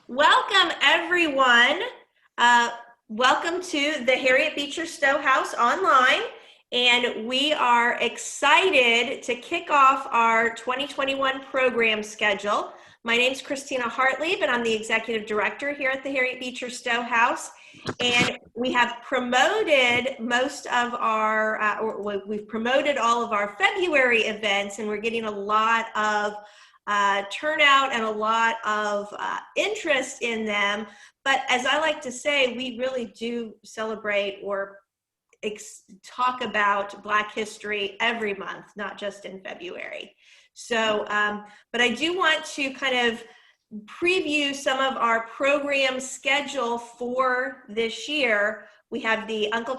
Welcome, everyone. Uh, Welcome to the Harriet Beecher Stowe House online. And we are excited to kick off our 2021 program schedule. My name is Christina Hartlieb, and I'm the Executive Director here at the Harriet Beecher Stowe House. And we have promoted most of our, we've promoted all of our February events, and we're getting a lot of turnout and a lot of interest in them. But as I like to say, we really do celebrate or talk about Black history every month, not just in February. So, but I do want to kind of preview some of our program schedule for this year. We have the After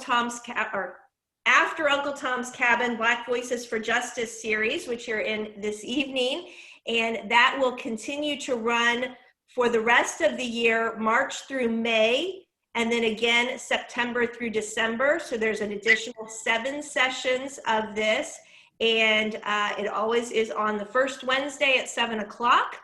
Uncle Tom's Cabin, Black Voices for Justice series, which you're in this evening. And that will continue to run for the rest of the year, March through May, and then again, September through December. So there's an additional 7 sessions of this. And it always is on the first Wednesday at 7 o'clock.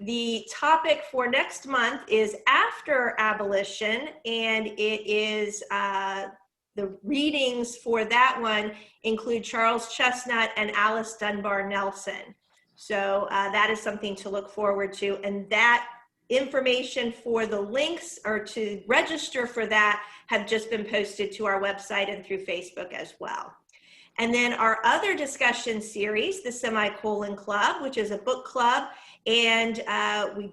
The topic for next month is after abolition, and it is the readings for that one include Charles Chestnut and Alice Dunbar Nelson. So that is something to look forward to. And that information for the links or to register for that have just been posted to our website and through Facebook as well. And then our other discussion series, the Semicolon Club, which is a book club, and we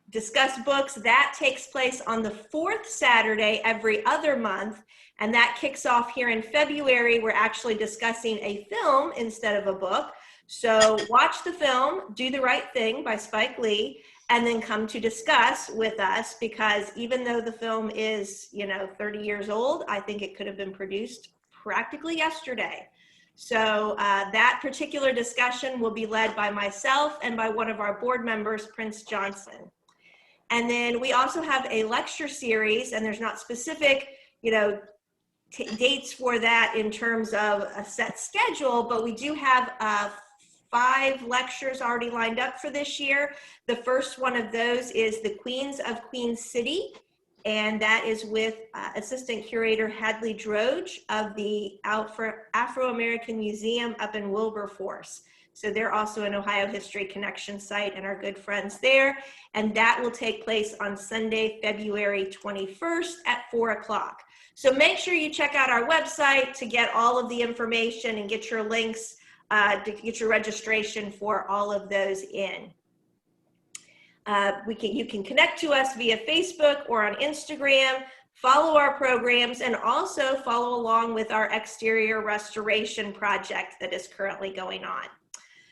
discuss books. That takes place on the 4th Saturday every other month, and that kicks off here in February. We're actually discussing a film instead of a book. So watch the film, Do the Right Thing by Spike Lee, and then come to discuss with us, because even though the film is, 30 years old, I think it could have been produced practically yesterday. So that particular discussion will be led by myself and by one of our board members, Prince Johnson. And then we also have a lecture series, and there's not specific, dates for that in terms of a set schedule, but we do have 5 lectures already lined up for this year. The first one of those is the Queens of Queen City, and that is with Assistant Curator Hadley Droge of the Afro-American Museum up in Wilberforce. So they're also an Ohio History Connection site and our good friends there. And that will take place on Sunday, February 21st at 4 o'clock. So make sure you check out our website to get all of the information and get your links to get your registration for all of those in. You can connect to us via Facebook or on Instagram, follow our programs, and also follow along with our exterior restoration project that is currently going on.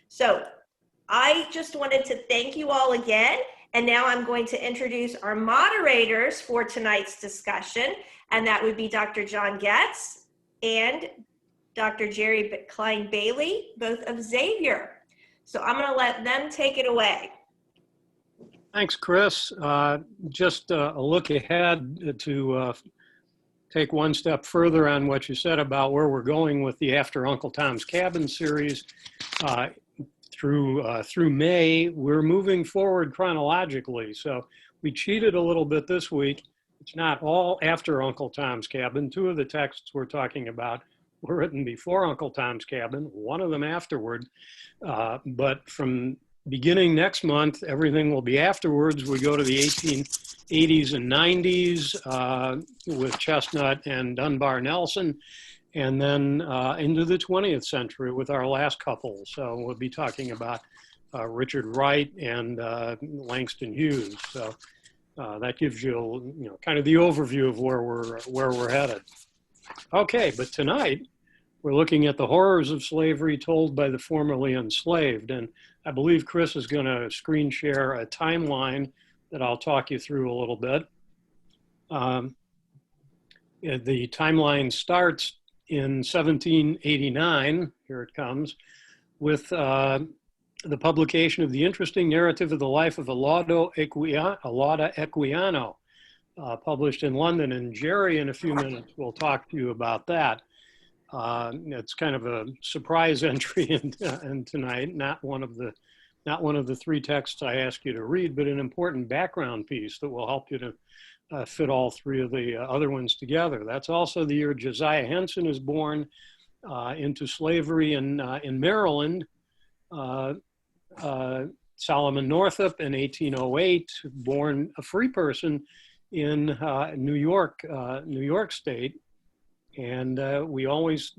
So I just wanted to thank you all again, and now I'm going to introduce our moderators for tonight's discussion, and that would be Dr. John Getz and Dr. Jerry Cline-Bailey, both of Xavier. So I'm going to let them take it away. Thanks, Chris. Just a look ahead to take one step further on what you said about where we're going with the After Uncle Tom's Cabin series. Through May, we're moving forward chronologically. So we cheated a little bit this week. It's not all after Uncle Tom's Cabin. 2 of the texts we're talking about were written before Uncle Tom's Cabin, one of them afterward. But from beginning next month, everything will be afterwards. We go to the 1880s and 90s with Chestnut and Dunbar Nelson, and then into the 20th century with our last couple. So we'll be talking about Richard Wright and Langston Hughes. So that gives you, kind of the overview of where we're headed. Okay, but tonight we're looking at the horrors of slavery told by the formerly enslaved, and I believe Chris is going to screen share a timeline that I'll talk you through a little bit. The timeline starts in 1789, here it comes, with the publication of the interesting narrative of the life of Alauda Equiano, published in London. And Jerry, in a few minutes, will talk to you about that. It's kind of a surprise entry in tonight, not one of the not one of the three texts I ask you to read, but an important background piece that will help you to fit all three of the other ones together. That's also the year Josiah Henson is born into slavery in Maryland. Solomon Northup in 1808, born a free person in New York State. And we always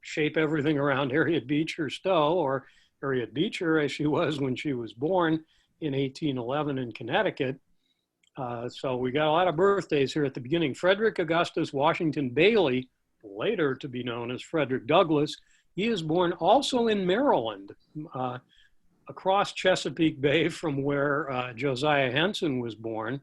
shape everything around Harriet Beecher Stowe, or Harriet Beecher as she was when she was born in 1811 in Connecticut. So we got a lot of birthdays here at the beginning. Frederick Augustus Washington Bailey, later to be known as Frederick Douglass, he is born also in Maryland, across Chesapeake Bay from where Josiah Henson was born.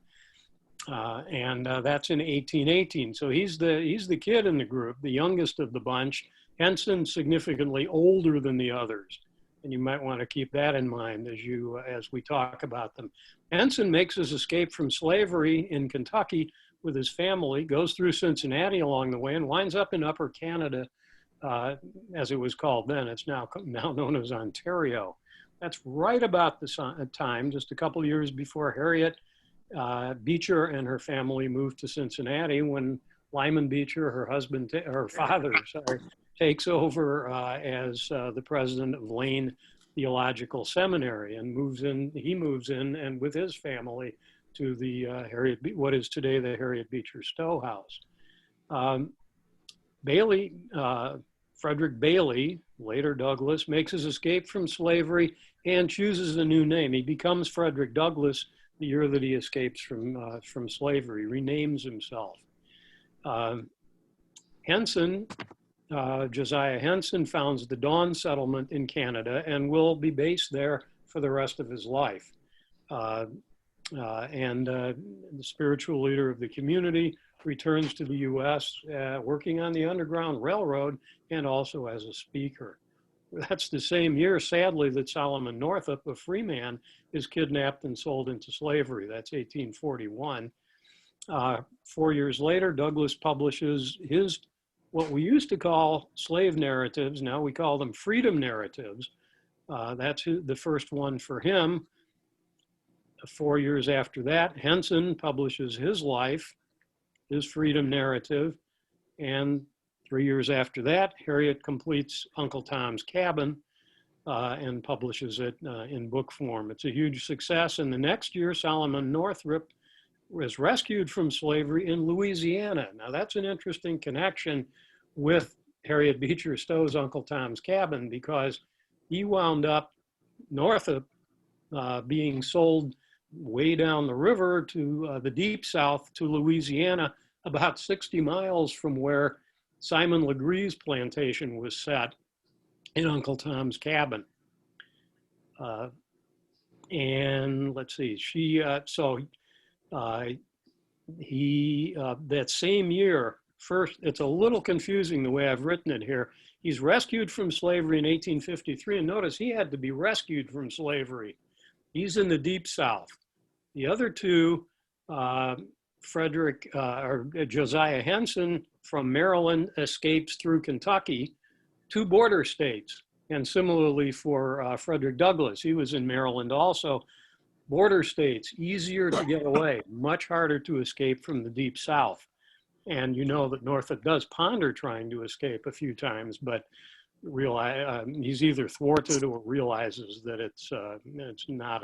And that's in 1818. So he's the kid in the group, the youngest of the bunch. Henson significantly older than the others, and you might want to keep that in mind as we talk about them. Henson makes his escape from slavery in Kentucky with his family, goes through Cincinnati along the way, and winds up in Upper Canada, as it was called then. It's now known as Ontario. That's right about the time, just a couple of years before Harriet Beecher and her family moved to Cincinnati, when Lyman Beecher, her father, takes over as the president of Lane Theological Seminary, and he moves in and with his family to the what is today the Harriet Beecher Stowe house. Frederick Bailey, later Douglass, makes his escape from slavery and chooses a new name. He becomes Frederick Douglass the year that he escapes from slavery, renames himself. Josiah Henson founds the Dawn Settlement in Canada and will be based there for the rest of his life. The spiritual leader of the community returns to the US, working on the Underground Railroad and also as a speaker. That's the same year, sadly, that Solomon Northup, a free man, is kidnapped and sold into slavery. That's 1841. 4 years later, Douglass publishes what we used to call slave narratives. Now we call them freedom narratives. That's the first one for him. 4 years after that, Henson publishes his life, his freedom narrative. And 3 years after that, Harriet completes Uncle Tom's Cabin and publishes it in book form. It's a huge success. And the next year, Solomon Northup was rescued from slavery in Louisiana. Now that's an interesting connection with Harriet Beecher Stowe's Uncle Tom's Cabin, because he wound up, Northup, being sold way down the river to the deep south to Louisiana, about 60 miles from where Simon Legree's plantation was set in Uncle Tom's Cabin. And let's see, that same year, first, it's a little confusing the way I've written it here. He's rescued from slavery in 1853, and notice he had to be rescued from slavery. He's in the deep south. The other two, Josiah Henson from Maryland escapes through Kentucky, two border states. And similarly for Frederick Douglass, he was in Maryland also. Border states, easier to get away, much harder to escape from the deep south. And you know that Northup does ponder trying to escape a few times, but he's either thwarted or realizes that it's not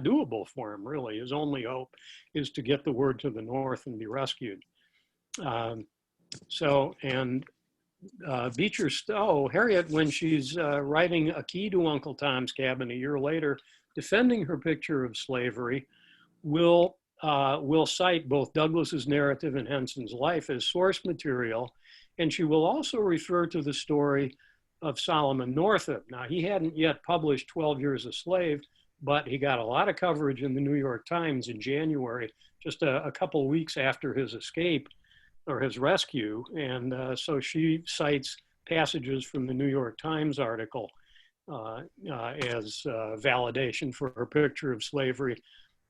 doable for him, really. His only hope is to get the word to the north and be rescued. Beecher Stowe, Harriet, when she's writing A Key to Uncle Tom's Cabin a year later, defending her picture of slavery, will cite both Douglass's narrative and Henson's life as source material, and she will also refer to the story of Solomon Northup. Now, he hadn't yet published 12 Years a Slave, but he got a lot of coverage in the New York Times in January, just a couple weeks after his escape or his rescue. And so she cites passages from the New York Times article as validation for her picture of slavery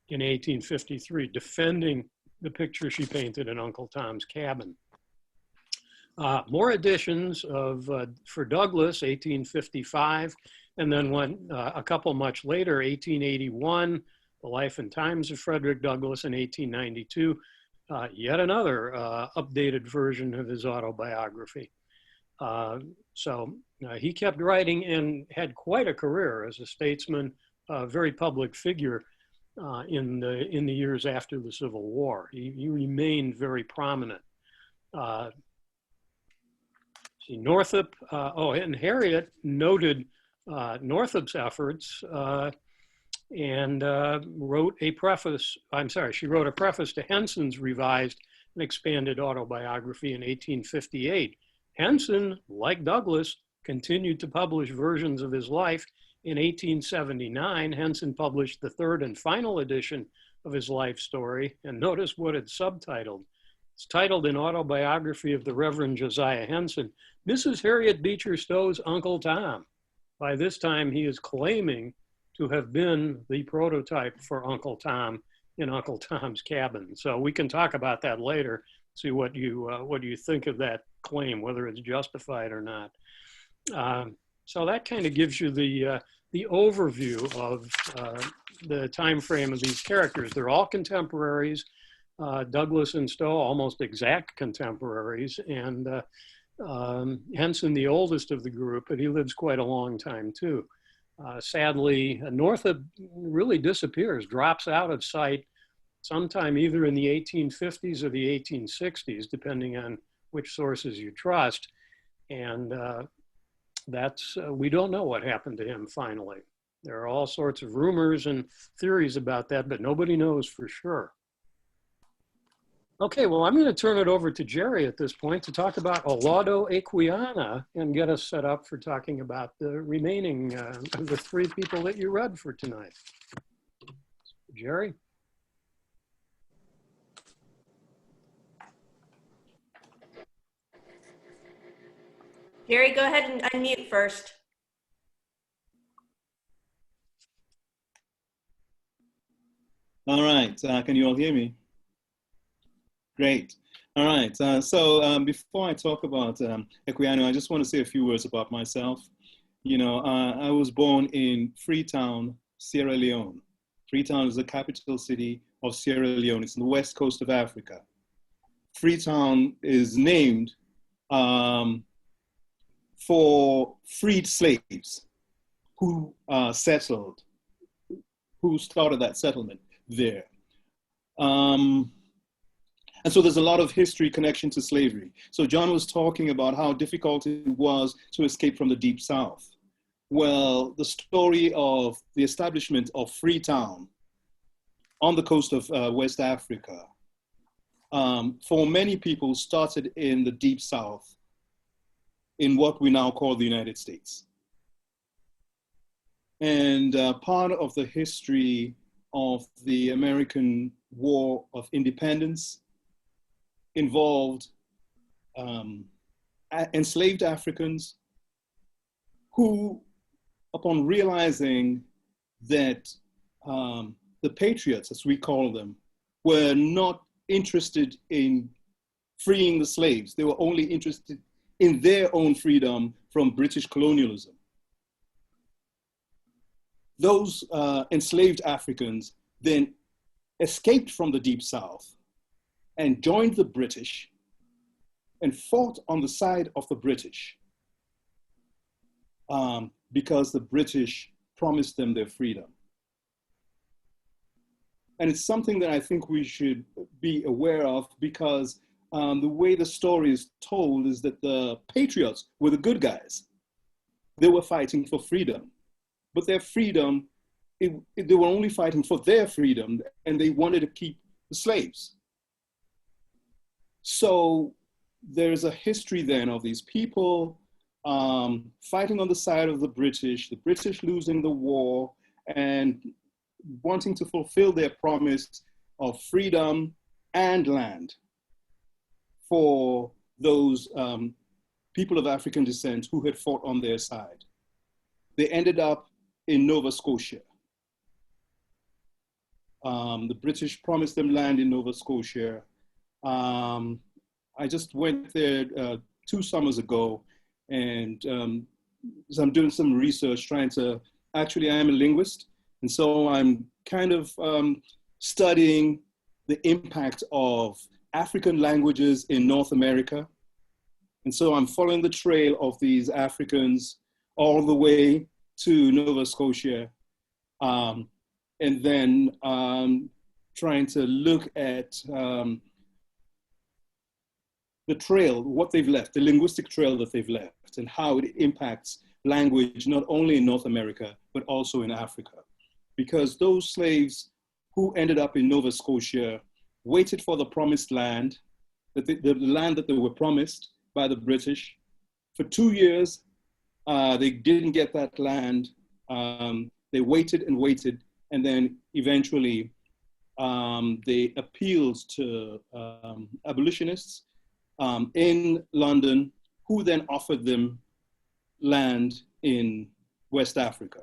in 1853, defending the picture she painted in Uncle Tom's Cabin. More editions for Douglass, 1855. And then a couple much later, 1881, The Life and Times of Frederick Douglass, in 1892, yet another updated version of his autobiography. He kept writing and had quite a career as a statesman, a very public figure in the years after the Civil War. He remained very prominent. Northup, and Harriet noted Northup's efforts and wrote a preface to Henson's revised and expanded autobiography in 1858. Henson, like Douglass, continued to publish versions of his life. In 1879, Henson published the third and final edition of his life story, and notice what it's subtitled. It's titled An Autobiography of the Reverend Josiah Henson, Mrs. Harriet Beecher Stowe's Uncle Tom. By this time, he is claiming to have been the prototype for Uncle Tom in Uncle Tom's Cabin. So we can talk about that later, see what you think of that claim, whether it's justified or not. So that kind of gives you the overview of the time frame of these characters. They're all contemporaries. Douglass and Stowe, almost exact contemporaries, and Henson, the oldest of the group, but he lives quite a long time too. Sadly, Northup really disappears, drops out of sight sometime either in the 1850s or the 1860s, depending on which sources you trust. And we don't know what happened to him finally. There are all sorts of rumors and theories about that, but nobody knows for sure. Okay, well, I'm going to turn it over to Jerry at this point to talk about Laudo Equiana and get us set up for talking about the remaining of the three people that you read for tonight. Jerry? Jerry, go ahead and unmute first. All right, can you all hear me? Great. All right, so before I talk about Equiano, I just want to say a few words about myself. You know, I was born in Freetown, Sierra Leone. Freetown is the capital city of Sierra Leone. It's on the west coast of Africa. Freetown is named for freed slaves who settled, who started that settlement there. And so there's a lot of history connection to slavery. So John was talking about how difficult it was to escape from the Deep South. Well, the story of the establishment of Freetown on the coast of West Africa, for many people started in the Deep South, in what we now call the United States. And part of the history of the American War of Independence involved enslaved Africans who, upon realizing that the patriots, as we call them, were not interested in freeing the slaves. They were only interested in their own freedom from British colonialism. Those enslaved Africans then escaped from the Deep South and joined the British and fought on the side of the British because the British promised them their freedom. And it's something that I think we should be aware of, because the way the story is told is that the patriots were the good guys. They were fighting for freedom, but their freedom, they were only fighting for their freedom, and they wanted to keep the slaves. So there's a history then of these people fighting on the side of the British losing the war and wanting to fulfill their promise of freedom and land for those people of African descent who had fought on their side. They ended up in Nova Scotia. The British promised them land in Nova Scotia. I just went there 2 summers ago, and so I'm doing some research actually I am a linguist. And so I'm kind of studying the impact of African languages in North America. And so I'm following the trail of these Africans all the way to Nova Scotia. And then trying to look at the trail, what they've left, the linguistic trail that they've left, and how it impacts language, not only in North America, but also in Africa. Because those slaves who ended up in Nova Scotia waited for the promised land, the land that they were promised by the British. For 2 years, they didn't get that land. They waited and waited, and then eventually they appealed to abolitionists in London, who then offered them land in West Africa.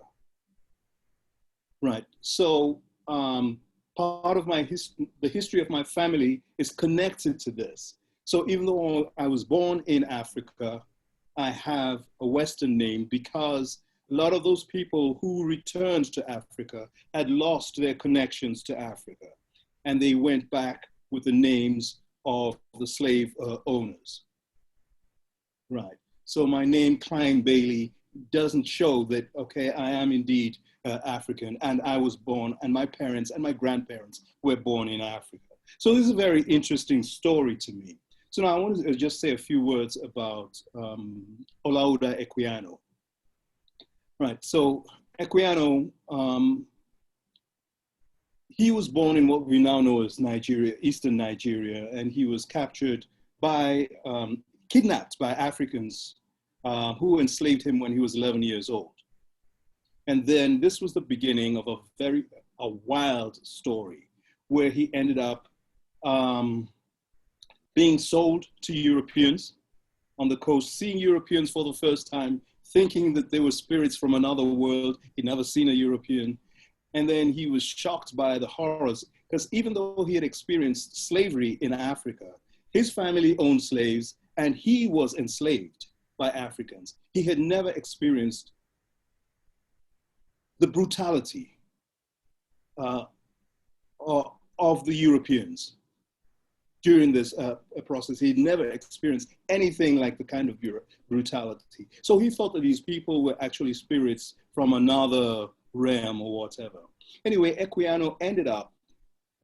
Right, so part of the history of my family is connected to this. So even though I was born in Africa, I have a Western name because a lot of those people who returned to Africa had lost their connections to Africa, and they went back with the names of the slave owners. Right, so my name, Cline-Bailey, doesn't show that, okay, I am indeed African, and I was born, and my parents and my grandparents were born in Africa. So this is a very interesting story to me. So now I want to just say a few words about Olaudah Equiano. Right, so Equiano, he was born in what we now know as Nigeria, Eastern Nigeria, and he was captured by, kidnapped by Africans who enslaved him when he was 11 years old. And then this was the beginning of a wild story where he ended up being sold to Europeans on the coast, seeing Europeans for the first time, thinking that they were spirits from another world. He'd never seen a European. And then he was shocked by the horrors, because even though he had experienced slavery in Africa, his family owned slaves and he was enslaved by Africans. He had never experienced the brutality of the Europeans during this process. He'd never experienced anything like the kind of brutality. So he thought that these people were actually spirits from another realm or whatever. Anyway, Equiano ended up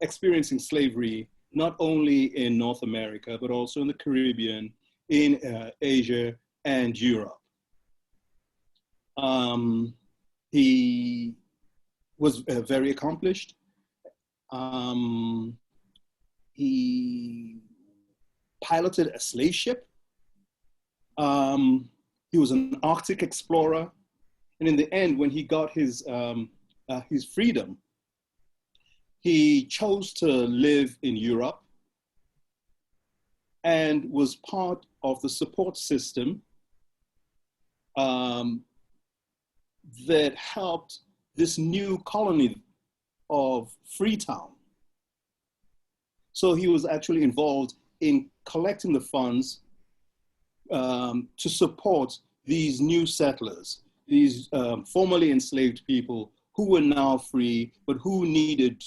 experiencing slavery not only in North America, but also in the Caribbean, in Asia, and Europe. He was very accomplished. He piloted a slave ship. He was an Arctic explorer. And in the end, when he got his freedom, he chose to live in Europe and was part of the support system that helped this new colony of Freetown. So he was actually involved in collecting the funds to support these new settlers, these formerly enslaved people who were now free, but who needed,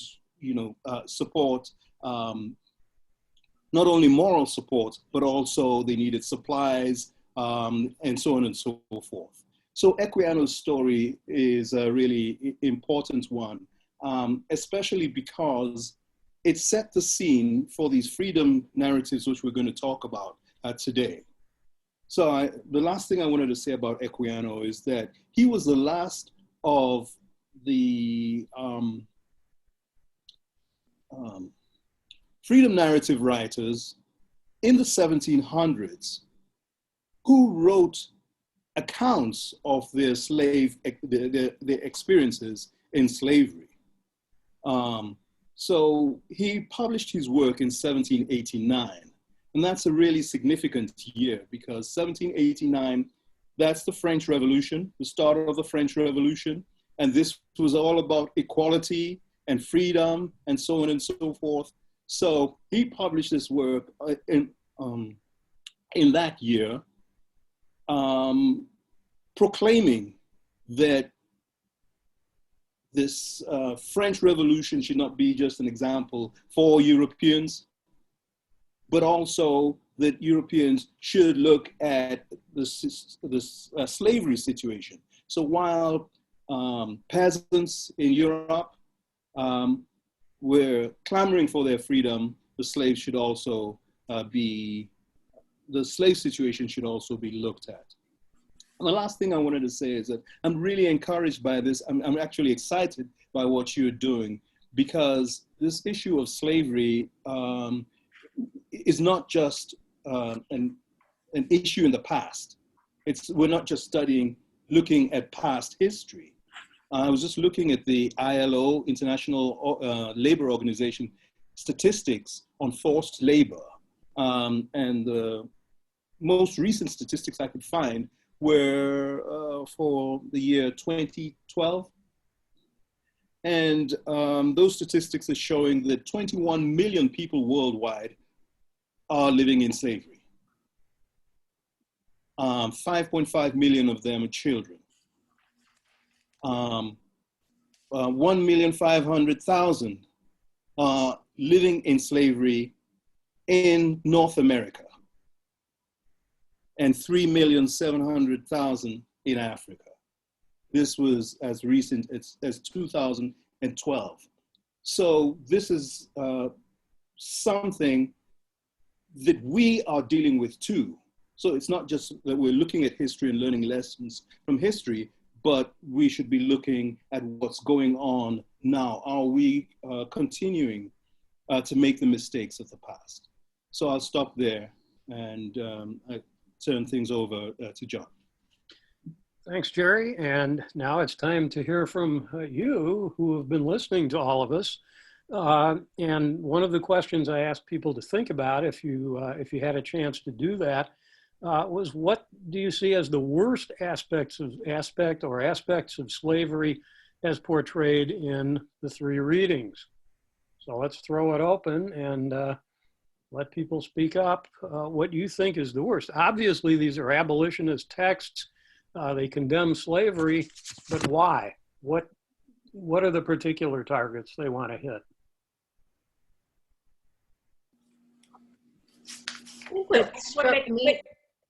support, not only moral support, but also they needed supplies, and so on and so forth. So Equiano's story is a really important one, especially because it set the scene for these freedom narratives, which we're going to talk about today. So the last thing I wanted to say about Equiano is that he was the last of the freedom narrative writers in the 1700s who wrote accounts of their experiences in slavery. So he published his work in 1789, and that's a really significant year because 1789, that's the French Revolution, the start of the French Revolution, and this was all about equality and freedom and so on and so forth. So he published this work in that year. proclaiming that this French Revolution should not be just an example for Europeans, but also that Europeans should look at this slavery situation. So while peasants in Europe were clamoring for their freedom, the slaves should also the slave situation should also be looked at. And the last thing I wanted to say is that I'm really encouraged by this. I'm actually excited by what you're doing, because this issue of slavery is not just an issue in the past. We're not just looking at past history. I was just looking at the ILO, International Labor Organization, statistics on forced labor. And the most recent statistics I could find were for the year 2012. And those statistics are showing that 21 million people worldwide are living in slavery. 5.5 million of them are children. 1,500,000 are living in slavery in North America, and 3,700,000 in Africa. This was as recent as 2012. So this is something that we are dealing with too. So it's not just that we're looking at history and learning lessons from history, but we should be looking at what's going on now. Are we continuing to make the mistakes of the past? So I'll stop there and I turn things over to John. Thanks, Jerry. And now it's time to hear from you who have been listening to all of us. And one of the questions I asked people to think about, if you had a chance to do that, was what do you see as the worst aspects of slavery as portrayed in the three readings? So let's throw it open and let people speak up what you think is the worst. Obviously, these are abolitionist texts. They condemn slavery, but why? What are the particular targets they want to hit?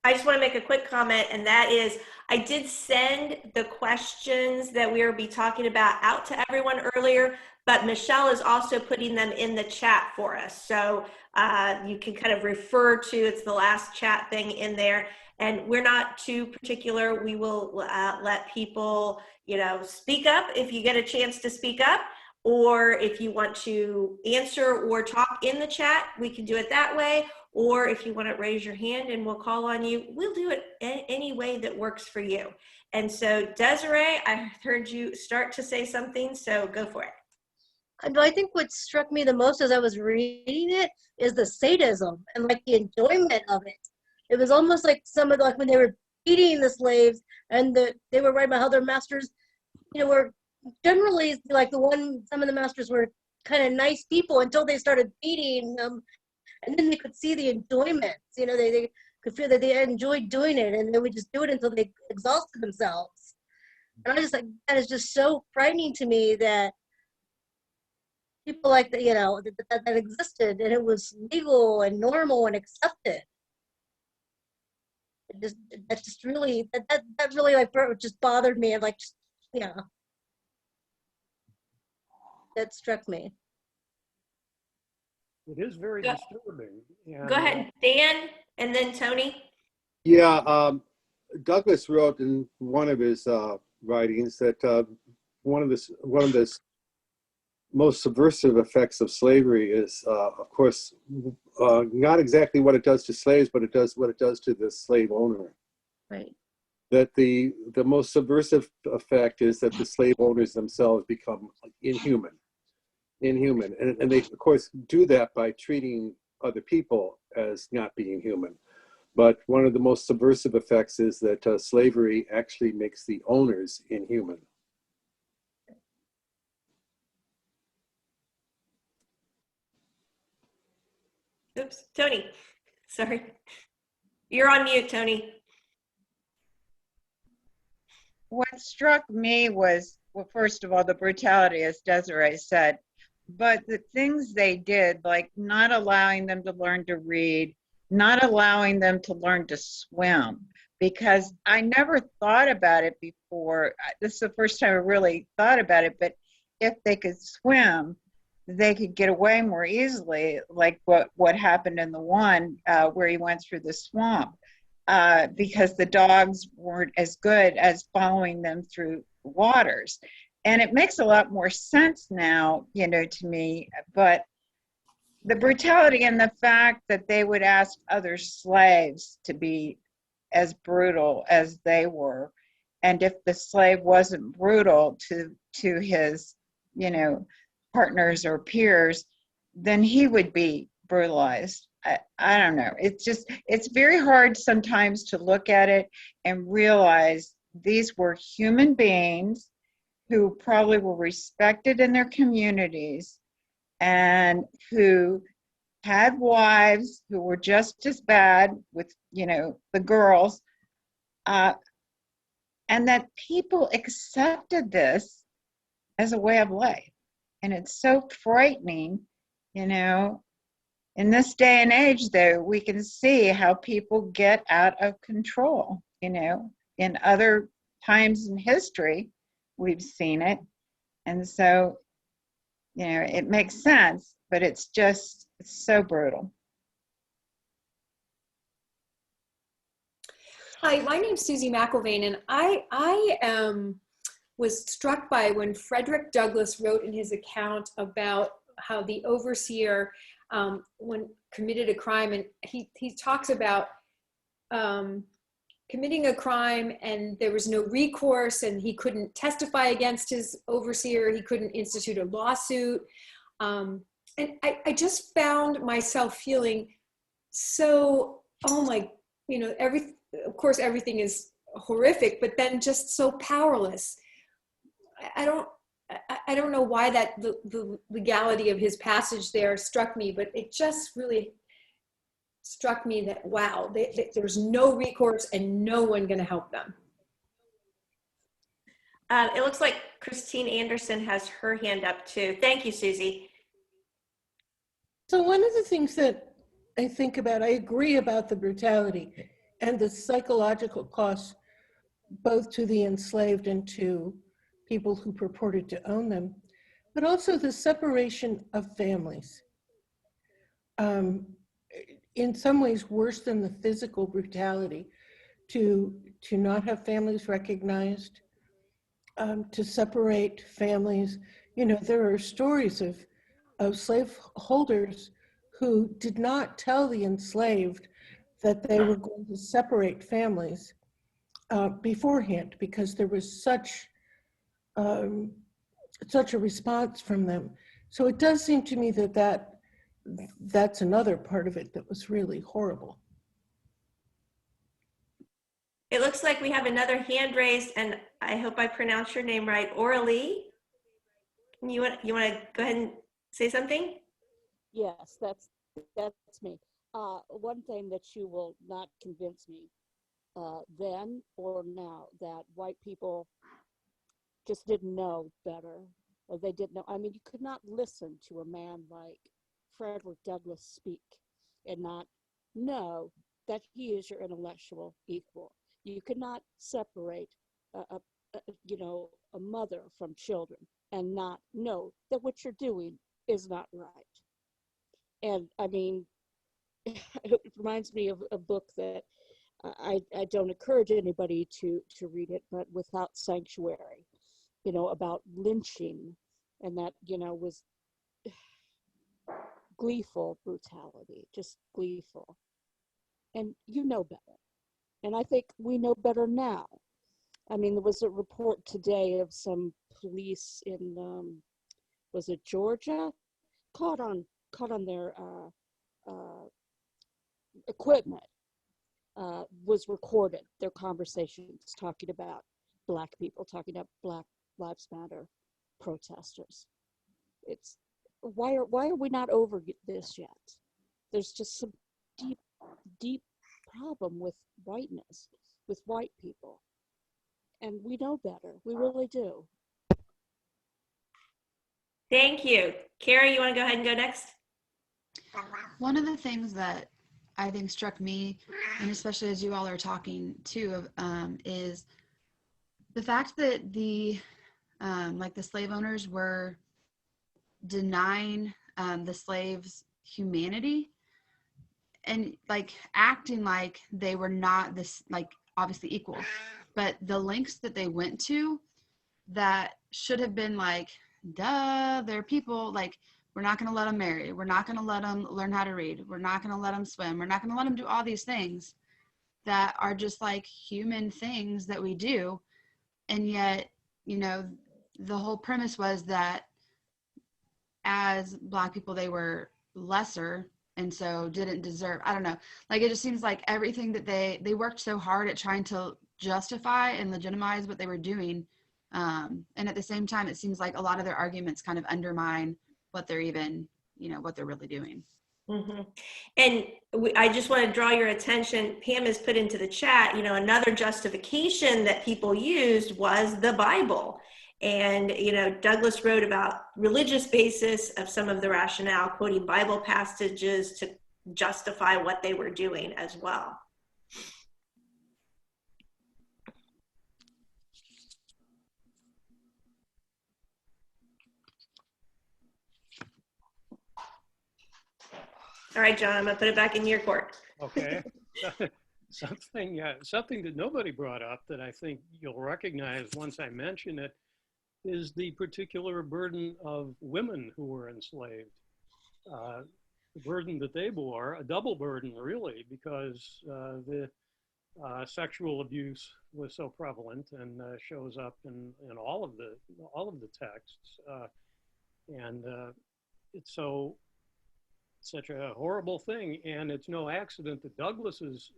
I just want to make a quick comment, and that is, I did send the questions that we will be talking about out to everyone earlier, but Michelle is also putting them in the chat for us. So you can kind of refer to, it's the last chat thing in there, and we're not too particular. We will let people, speak up if you get a chance to speak up, or if you want to answer or talk in the chat, we can do it that way. Or if you want to raise your hand and we'll call on you, we'll do it any way that works for you. And so Desiree, I heard you start to say something, so go for it. I think what struck me the most as I was reading it is the sadism and like the enjoyment of it. It was almost like like when they were beating the slaves and they were writing about how their masters, were generally like some of the masters were kind of nice people until they started beating them. And then they could see the enjoyment, they could feel that they enjoyed doing it, and they would just do it until they exhausted themselves. And I was just like, that is just so frightening to me that people like that, that existed, and it was legal and normal and accepted. That really like just bothered me, and that struck me. It is very disturbing. And, go ahead, Dan, and then Tony. Yeah, Douglass wrote in one of his writings that one of the most subversive effects of slavery is, of course, not exactly what it does to slaves, but what it does to the slave owner. Right. That the most subversive effect is that the slave owners themselves become inhuman. And they, of course, do that by treating other people as not being human. But one of the most subversive effects is that slavery actually makes the owners inhuman. Oops, Tony, sorry. You're on mute, Tony. what struck me was, well, first of all, the brutality, as Desiree said, but the things they did, like not allowing them to learn to read, not allowing them to learn to swim, because I never thought about it before. This is the first time I really thought about it, but if they could swim, they could get away more easily, like what happened in the one where he went through the swamp, because the dogs weren't as good as following them through waters. And it makes a lot more sense now, you know, to me, but the brutality and the fact that they would ask other slaves to be as brutal as they were. And if the slave wasn't brutal to his, you know, partners or peers, then he would be brutalized. I don't know. It's very hard sometimes to look at it and realize these were human beings who probably were respected in their communities and who had wives who were just as bad with, you know, the girls, and that people accepted this as a way of life. And it's so frightening, you know. In this day and age, though, we can see how people get out of control, you know. In other times in history, we've seen it. And so, you know, it makes sense, but it's so brutal. Hi, my name's Susie McIlvain, and I was struck by when Frederick Douglass wrote in his account about how the overseer when committed a crime, and he talks about committing a crime and there was no recourse and he couldn't testify against his overseer, he couldn't institute a lawsuit. And I just found myself feeling so, oh my, you know, of course everything is horrific, but then just so powerless. I don't know why the legality of his passage there struck me, but it just really struck me that, wow, there's no recourse and no one going to help them. It looks like Christine Anderson has her hand up too. Thank you, Susie. So one of the things that I think about, I agree about the brutality and the psychological costs, both to the enslaved and to people who purported to own them, but also the separation of families. In some ways worse than the physical brutality, to not have families recognized, to separate families. You know, there are stories of slaveholders who did not tell the enslaved that they were going to separate families beforehand, because there was such a response from them. So it does seem to me that's another part of it that was really horrible. It looks like we have another hand raised, and I hope I pronounced your name right. Oralee, you want to go ahead and say something? Yes, that's me. One thing that you will not convince me then or now, that white people just didn't know better, or they didn't know. I mean, you could not listen to a man like Frederick Douglass speak and not know that he is your intellectual equal. You could not separate a mother from children and not know that what you're doing is not right. And I mean, it reminds me of a book that I don't encourage anybody to read it, but Without Sanctuary, you know, about lynching, and that, you know, was gleeful brutality, just gleeful. And you know better. And I think we know better now. I mean, there was a report today of some police in, was it Georgia, caught on their equipment, was recorded, their conversations talking about Black people, talking about Black Lives Matter protesters. It's why are we not over this yet? There's just some deep problem with whiteness, with white people. and we know better. We really do. Thank you. Carrie, you want to go ahead and go next? One of the things that I think struck me, and especially as you all are talking too, is the fact that the slave owners were denying the slaves humanity and like acting like they were not this, like obviously equal, but the lengths that they went to that should have been like, duh, they're people, like, we're not going to let them marry. We're not going to let them learn how to read. We're not going to let them swim. We're not going to let them do all these things that are just like human things that we do. And yet, you know, the whole premise was that as Black people, they were lesser and so didn't deserve, I don't know, like it just seems like everything that they worked so hard at trying to justify and legitimize what they were doing. And at the same time, it seems like a lot of their arguments kind of undermine what they're even, you know, what they're really doing. Mm-hmm. And I just want to draw your attention, Pam has put into the chat, you know, another justification that people used was the Bible. And, you know, Douglass wrote about religious basis of some of the rationale, quoting Bible passages to justify what they were doing as well. All right, John, I'm gonna put it back in your court. Okay. Something that nobody brought up that I think you'll recognize once I mention it is the particular burden of women who were enslaved. The burden that they bore, a double burden really, because the sexual abuse was so prevalent and shows up in all of the texts, and it's such a horrible thing. And it's no accident that Douglass's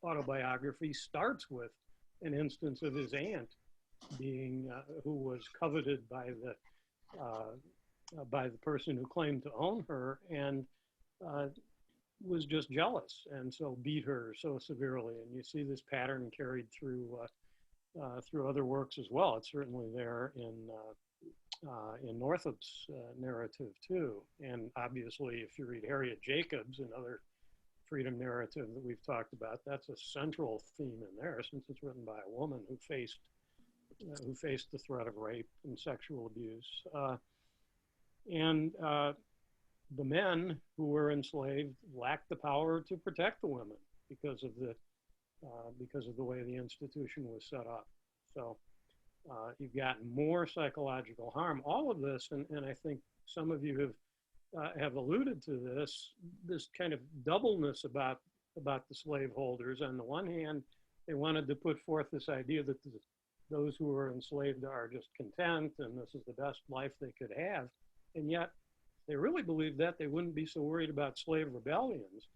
autobiography starts with an instance of his aunt being, who was coveted by the person who claimed to own her, and was just jealous, and so beat her so severely. And you see this pattern carried through other works as well. It's certainly there in Northup's narrative too. And obviously, if you read Harriet Jacobs, another freedom narrative that we've talked about, that's a central theme in there, since it's written by a woman who faced the threat of rape and sexual abuse. And the men who were enslaved lacked the power to protect the women because of the way the institution was set up. So you've got more psychological harm. All of this, and I think some of you have alluded to this kind of doubleness about the slaveholders. On the one hand, they wanted to put forth this idea that those who were enslaved are just content and this is the best life they could have. And yet they really believed that they wouldn't be so worried about slave rebellions.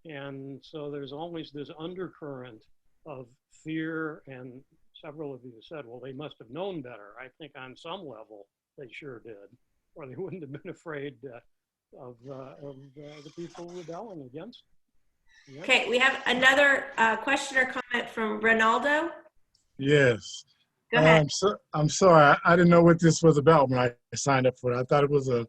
And so there's always this undercurrent of fear, and several of you said, well, they must have known better. I think on some level they sure did, or they wouldn't have been afraid of the people rebelling against them. Yeah. Okay, we have another question or comment from Ronaldo. Yes. Go ahead. I'm sorry, I didn't know what this was about when I signed up for it. I thought it was a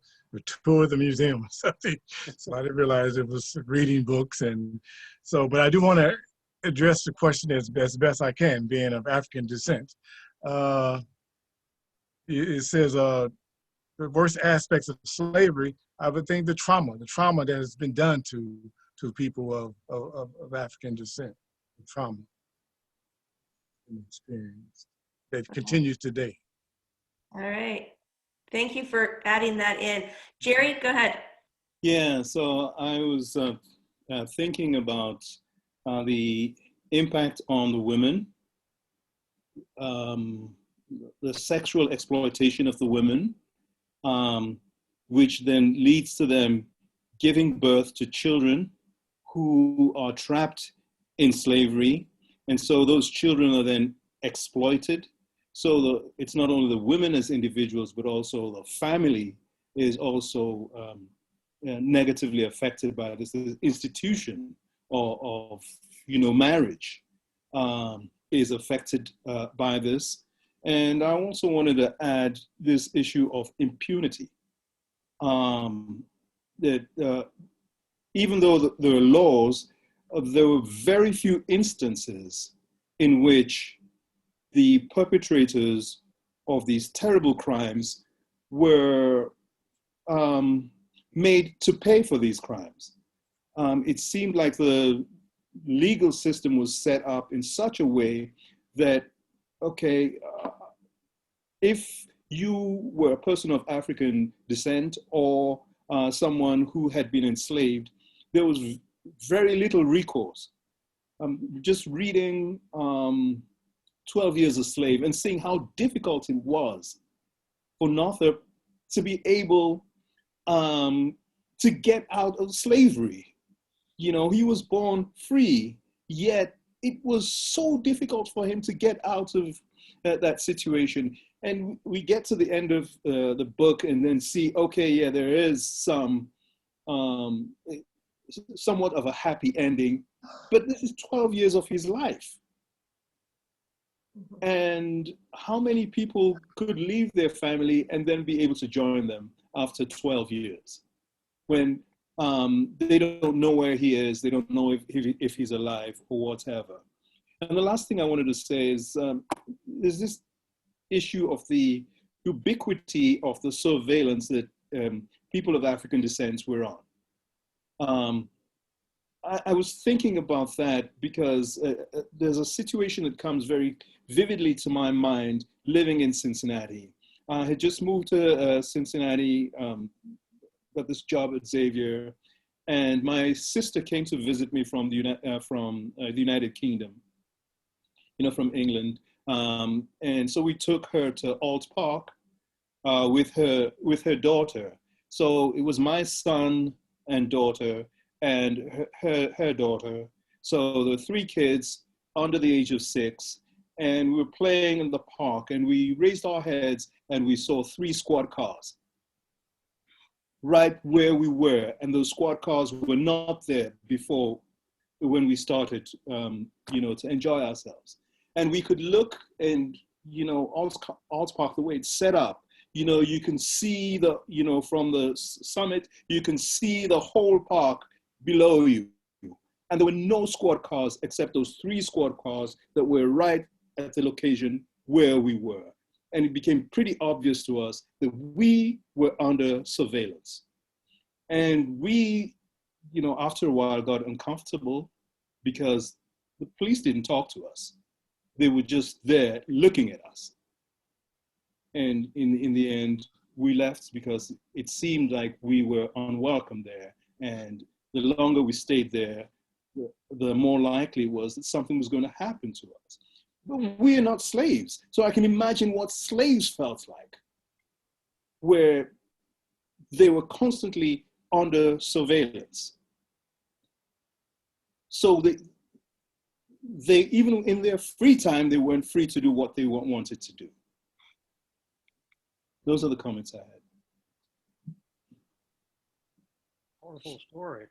tour of the museum or something. So I didn't realize it was reading books. And so, but I do want to address the question as best I can, being of African descent. It says the worst aspects of slavery, I would think the trauma that has been done to people of African descent, the trauma and experience that continues today. All right. Thank you for adding that in. Jerry, go ahead. Yeah, so I was thinking about the impact on the women, the sexual exploitation of the women, which then leads to them giving birth to children who are trapped in slavery. And so those children are then exploited. So it's not only the women as individuals, but also the family is also negatively affected by this institution of marriage. is affected by this. And I also wanted to add this issue of impunity. That even though there are laws, there were very few instances in which the perpetrators of these terrible crimes were made to pay for these crimes. It seemed like the legal system was set up in such a way that, okay, if you were a person of African descent or someone who had been enslaved, there was very little recourse. Just reading 12 Years a Slave and seeing how difficult it was for Northup to be able to get out of slavery. You know, he was born free, yet it was so difficult for him to get out of that situation. And we get to the end of the book and then see, okay, yeah, there is some somewhat of a happy ending, but this is 12 years of his life. And how many people could leave their family and then be able to join them after 12 years when they don't know where he is, they don't know if he's alive or whatever. And the last thing I wanted to say is there's this issue of the ubiquity of the surveillance that people of African descent were on. I was thinking about that because there's a situation that comes very vividly to my mind living in Cincinnati. I had just moved to Cincinnati, got this job at Xavier, and my sister came to visit me from the United Kingdom, you know, from England. And so we took her to Alt Park with her daughter. So it was my son and daughter and her daughter. So there were 3 kids under the age of 6, and we were playing in the park, and we raised our heads and we saw 3 squad cars right where we were. And those squad cars were not there before when we started, you know, to enjoy ourselves. And we could look and, you know, Alt Park, the way it's set up, you know, you can see the, you know, from the summit, you can see the whole park below you. And there were no squad cars except those 3 squad cars that were right at the location where we were. And it became pretty obvious to us that we were under surveillance. And we, you know, after a while got uncomfortable because the police didn't talk to us. They were just there looking at us. And in the end, we left because it seemed like we were unwelcome there. And the longer we stayed there, the more likely it was that something was going to happen to us. But we are not slaves. So I can imagine what slaves felt like, where they were constantly under surveillance. So they even in their free time, they weren't free to do what they wanted to do. Those are the comments I had. Powerful story.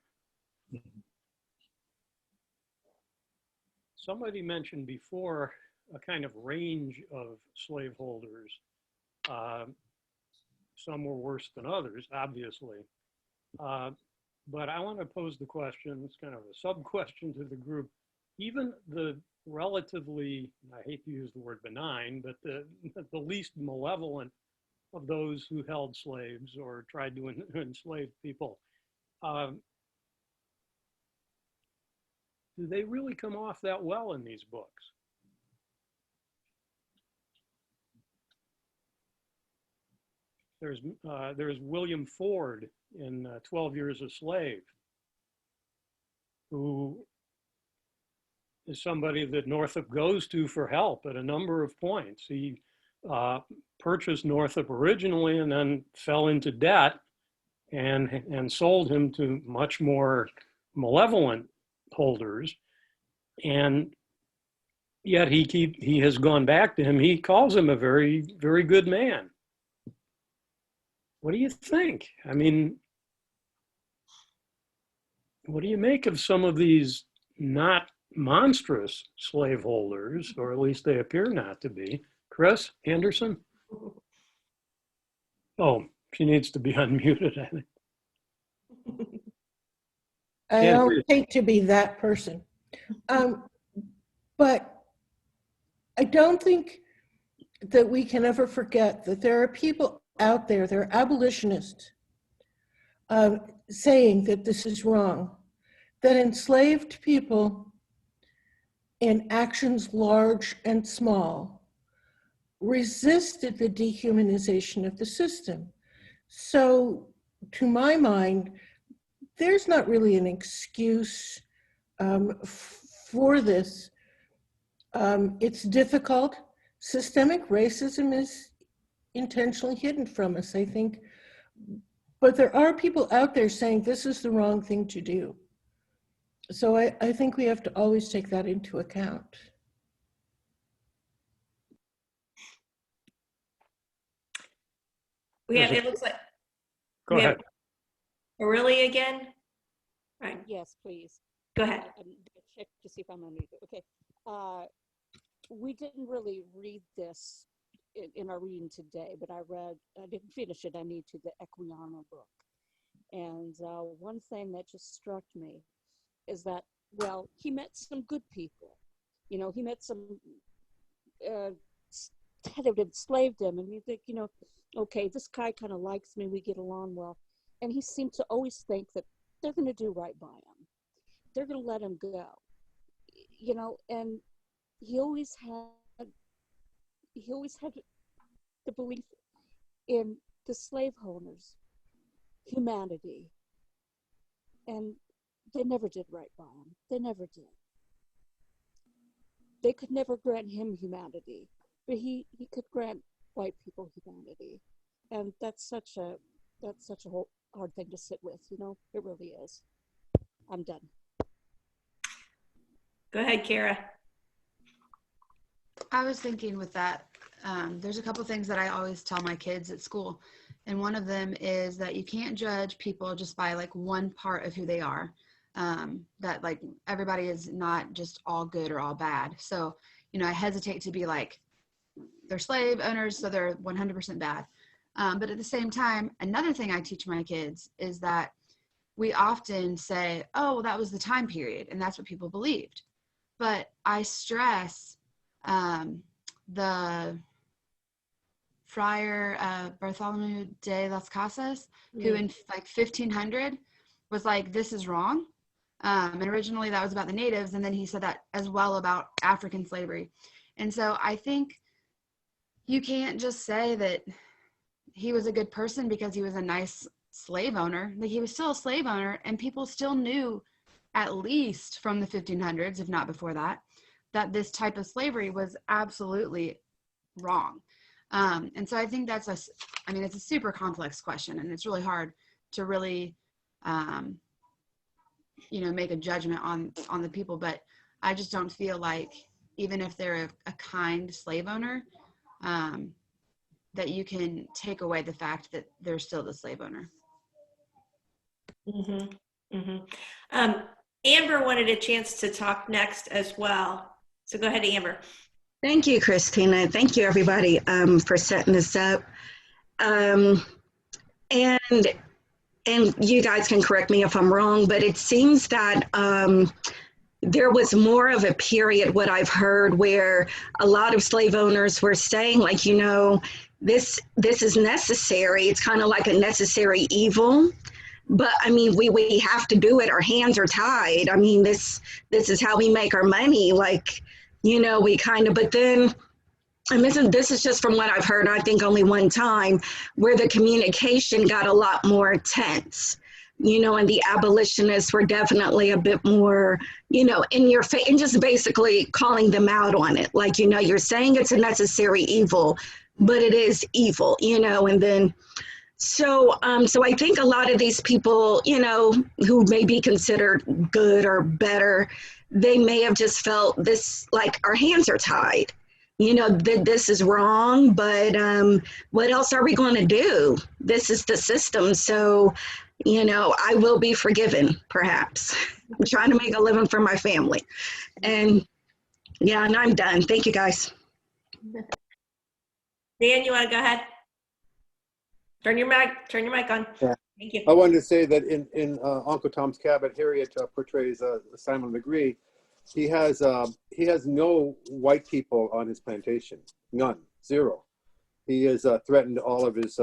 Somebody mentioned before a kind of range of slaveholders. Some were worse than others, obviously. But I want to pose the question, it's kind of a sub-question to the group. Even the relatively, I hate to use the word benign, but the least malevolent of those who held slaves or tried to enslave people, do they really come off that well in these books? There's William Ford in 12 Years a Slave, who is somebody that Northup goes to for help at a number of points. He purchased Northup originally and then fell into debt and sold him to much more malevolent holders. And yet he has gone back to him. He calls him a very, very good man. What do you think? I mean, what do you make of some of these not monstrous slaveholders, or at least they appear not to be. Chris Anderson? Oh, she needs to be unmuted, I think. I don't hate to be that person. But I don't think that we can ever forget that there are people out there, there are abolitionists saying that this is wrong, that enslaved people in actions large and small resisted the dehumanization of the system. So to my mind, there's not really an excuse for this. It's difficult. Systemic racism is intentionally hidden from us, I think. But there are people out there saying this is the wrong thing to do. So I think we have to always take that into account. We have, it looks like. Go ahead. Aurelia again? Right. Yes, please. Go ahead. I'm going to check to see if I'm unmuted. Okay. We didn't really read this in our reading today, but I didn't finish it. I need to, the Equiano book. And one thing that just struck me is that, well, he met some good people. You know, he met some that had enslaved him, and you think, you know, okay, this guy kind of likes me, we get along well. And he seemed to always think that they're going to do right by him. They're going to let him go. You know, and he always had the belief in the slaveholders' humanity. And they never did right by him. They never did. They could never grant him humanity, but he could grant white people humanity. And that's such a hard thing to sit with, you know, it really is. I'm done. Go ahead, Kara. I was thinking with that, there's a couple things that I always tell my kids at school. And one of them is that you can't judge people just by like one part of who they are. That like everybody is not just all good or all bad. So, you know, I hesitate to be like, they're slave owners, so they're 100% bad. But at the same time, another thing I teach my kids is that we often say, oh, well, that was the time period, and that's what people believed. But I stress the Friar Bartholomew de las Casas, who in like 1500 was like, this is wrong. And originally that was about the natives, and then he said that as well about African slavery. And so I think you can't just say that he was a good person because he was a nice slave owner. Like, he was still a slave owner, and people still knew, at least from the 1500s, if not before that, that this type of slavery was absolutely wrong. And so I think that's it's a super complex question, and it's really hard to really, make a judgment on the people. But I just don't feel like, even if they're a kind slave owner, that you can take away the fact that they're still the slave owner. Mm-hmm. Mm-hmm. Amber wanted a chance to talk next as well. So go ahead, Amber. Thank you, Christina. Thank you, everybody, for setting this up. And you guys can correct me if I'm wrong, but it seems that there was more of a period, what I've heard, where a lot of slave owners were saying, like, this is necessary. It's kind of like a necessary evil. But I mean, we have to do it. Our hands are tied. I mean, this is how we make our money. Like, we kind of, but then, and this is just from what I've heard, I think only one time, where the communication got a lot more tense, and the abolitionists were definitely a bit more, in your face, and just basically calling them out on it. Like, you're saying it's a necessary evil, but it is evil, and then, so I think a lot of these people, who may be considered good or better, they may have just felt this, like, our hands are tied. This is wrong, but what else are we going to do? This is the system. So you know, I will be forgiven, perhaps. I'm trying to make a living for my family. And yeah, and I'm done. Thank you, guys. Dan, you want to go ahead? Turn your mic on. Yeah. Thank you. I wanted to say that in Uncle Tom's Cabin, Harriet portrays Simon Legree. He has no white people on his plantation, none, zero. He has threatened all of his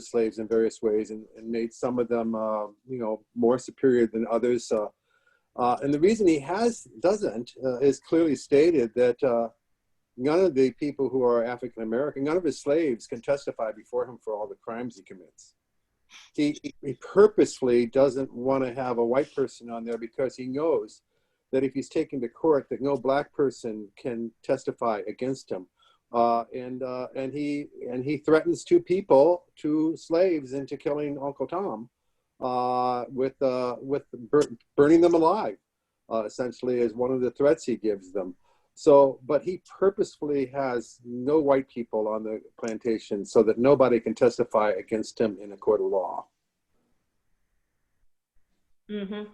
slaves in various ways, and made some of them, you know, more superior than others. And the reason he doesn't is clearly stated that none of the people who are African American, none of his slaves can testify before him for all the crimes he commits. He purposefully doesn't want to have a white person on there because he knows that if he's taken to court, that no black person can testify against him. And he threatens two slaves into killing Uncle Tom with burning them alive, essentially, as one of the threats he gives them. So, but he purposefully has no white people on the plantation so that nobody can testify against him in a court of law. Mm-hmm.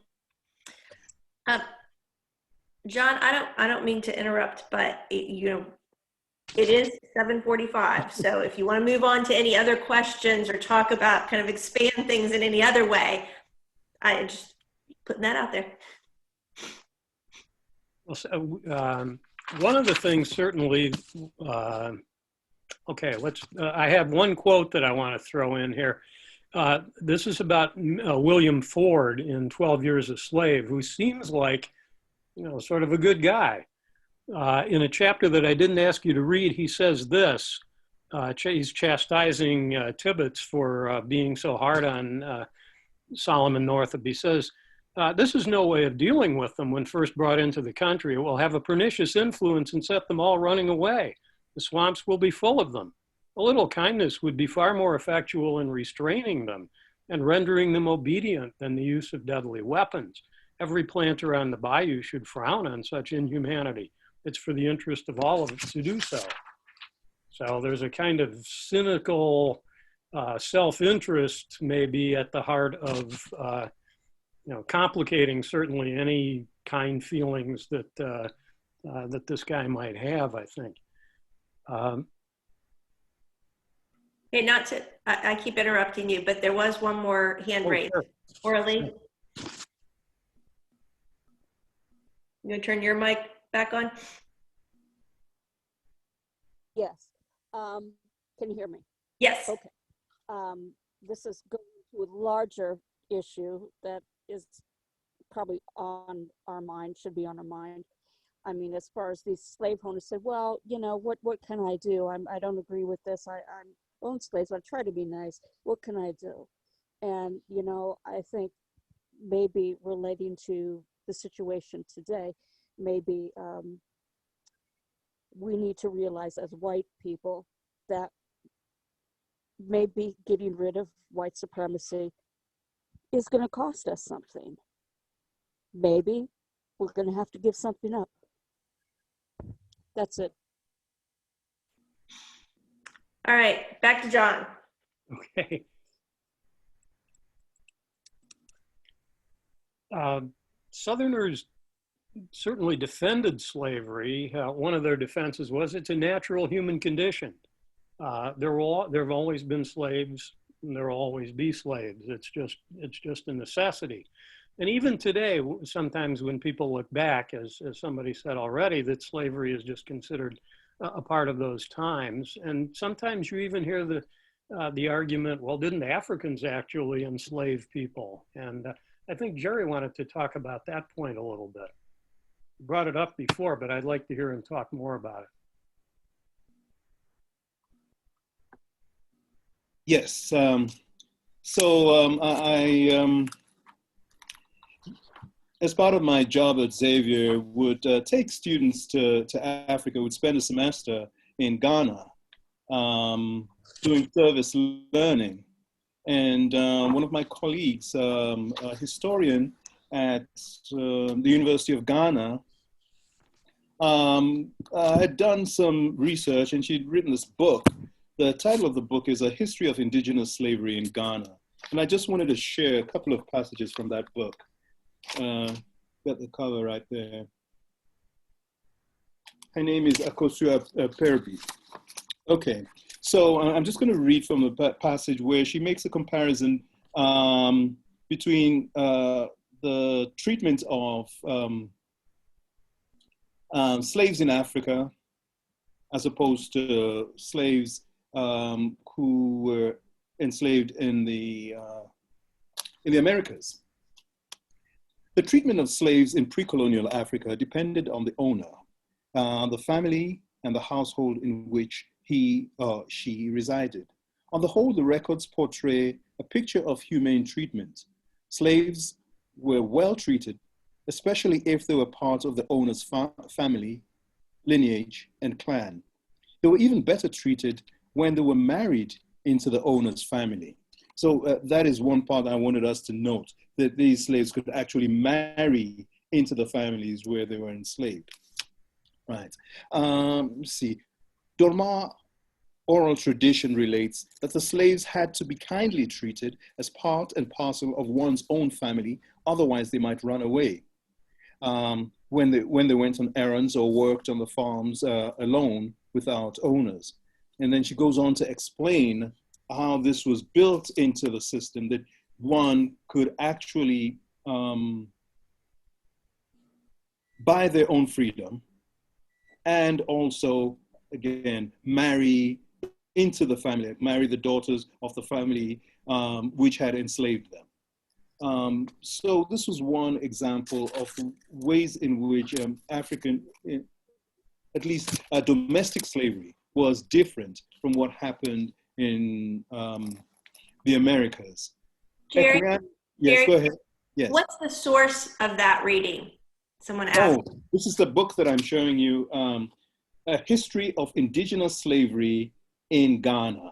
John, I don't mean to interrupt, but it is 7:45. So if you want to move on to any other questions or talk about kind of expand things in any other way, I just putting that out there. Well, so, one of the things certainly, okay, I have one quote that I want to throw in here. This is about William Ford in 12 Years a Slave, who seems like, you know, sort of a good guy. In a chapter that I didn't ask you to read, he says this, he's chastising Tibbets for being so hard on Solomon Northup. He says, this is no way of dealing with them when first brought into the country. It will have a pernicious influence and set them all running away. The swamps will be full of them. A little kindness would be far more effectual in restraining them and rendering them obedient than the use of deadly weapons. Every planter on the bayou should frown on such inhumanity. It's for the interest of all of us to do so. So there's a kind of cynical self-interest maybe at the heart of you know, complicating certainly any kind feelings that that this guy might have, I think. Hey, not to, I keep interrupting you, but there was one more hand raised. Sure. Orly, you gonna turn your mic back on? Yes. Can you hear me? Yes. Okay. This is going to a larger issue that is probably on our mind, should be on our mind. I mean, as far as these slave owners said, well, you know, what can I do? I don't agree with this. I'm own slaves. I try to be nice. What can I do? And, you know, I think maybe relating to the situation today, maybe we need to realize as white people that maybe getting rid of white supremacy is going to cost us something. Maybe we're going to have to give something up. That's it. All right, back to John. Okay. Southerners certainly defended slavery. One of their defenses was it's a natural human condition. There have always been slaves, and there will always be slaves. It's just a necessity. And even today, sometimes when people look back, as somebody said already, that slavery is just considered a part of those times. And sometimes you even hear the argument, well, didn't Africans actually enslave people? And I think Jerry wanted to talk about that point a little bit. He brought it up before, but I'd like to hear him talk more about it. Yes. As part of my job at Xavier, would take students to Africa, would spend a semester in Ghana doing service learning. And one of my colleagues, a historian at the University of Ghana, had done some research, and she'd written this book. The title of the book is A History of Indigenous Slavery in Ghana. And I just wanted to share a couple of passages from that book. Got the cover right there. Her name is Akosua Perby. Okay, so I'm just going to read from a passage where she makes a comparison between the treatment of slaves in Africa as opposed to slaves who were enslaved in the Americas. The treatment of slaves in pre-colonial Africa depended on the owner, the family, and the household in which he or she resided. On the whole, the records portray a picture of humane treatment. Slaves were well treated, especially if they were part of the owner's family, lineage, and clan. They were even better treated when they were married into the owner's family. So that is one part I wanted us to note, that these slaves could actually marry into the families where they were enslaved. Right. Let's see. Dorma oral tradition relates that the slaves had to be kindly treated as part and parcel of one's own family, otherwise they might run away. When they went on errands or worked on the farms alone without owners. And then she goes on to explain how this was built into the system, that one could actually buy their own freedom and also, again, marry into the family, marry the daughters of the family which had enslaved them. So this was one example of ways in which African, at least domestic slavery, was different from what happened in the Americas. Jerry, yes, Jerry, go ahead. Yes. What's the source of that reading? Someone asked. Oh, this is the book that I'm showing you, A History of Indigenous Slavery in Ghana.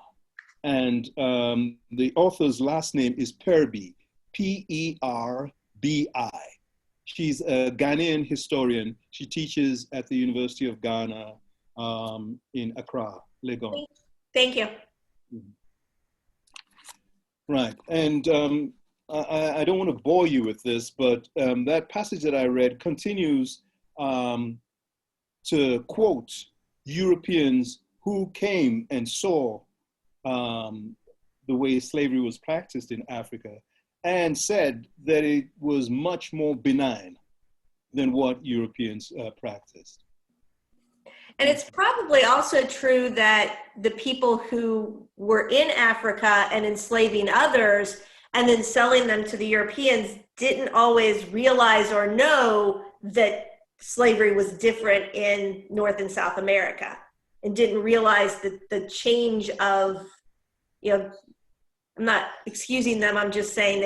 And the author's last name is Perby, P-E-R-B-I. She's a Ghanaian historian. She teaches at the University of Ghana in Accra, Legon. Thank you. Right, and I don't want to bore you with this, but that passage that I read continues to quote Europeans who came and saw the way slavery was practiced in Africa and said that it was much more benign than what Europeans practiced. And it's probably also true that the people who were in Africa and enslaving others and then selling them to the Europeans didn't always realize or know that slavery was different in North and South America, and didn't realize that the change of, I'm not excusing them, I'm just saying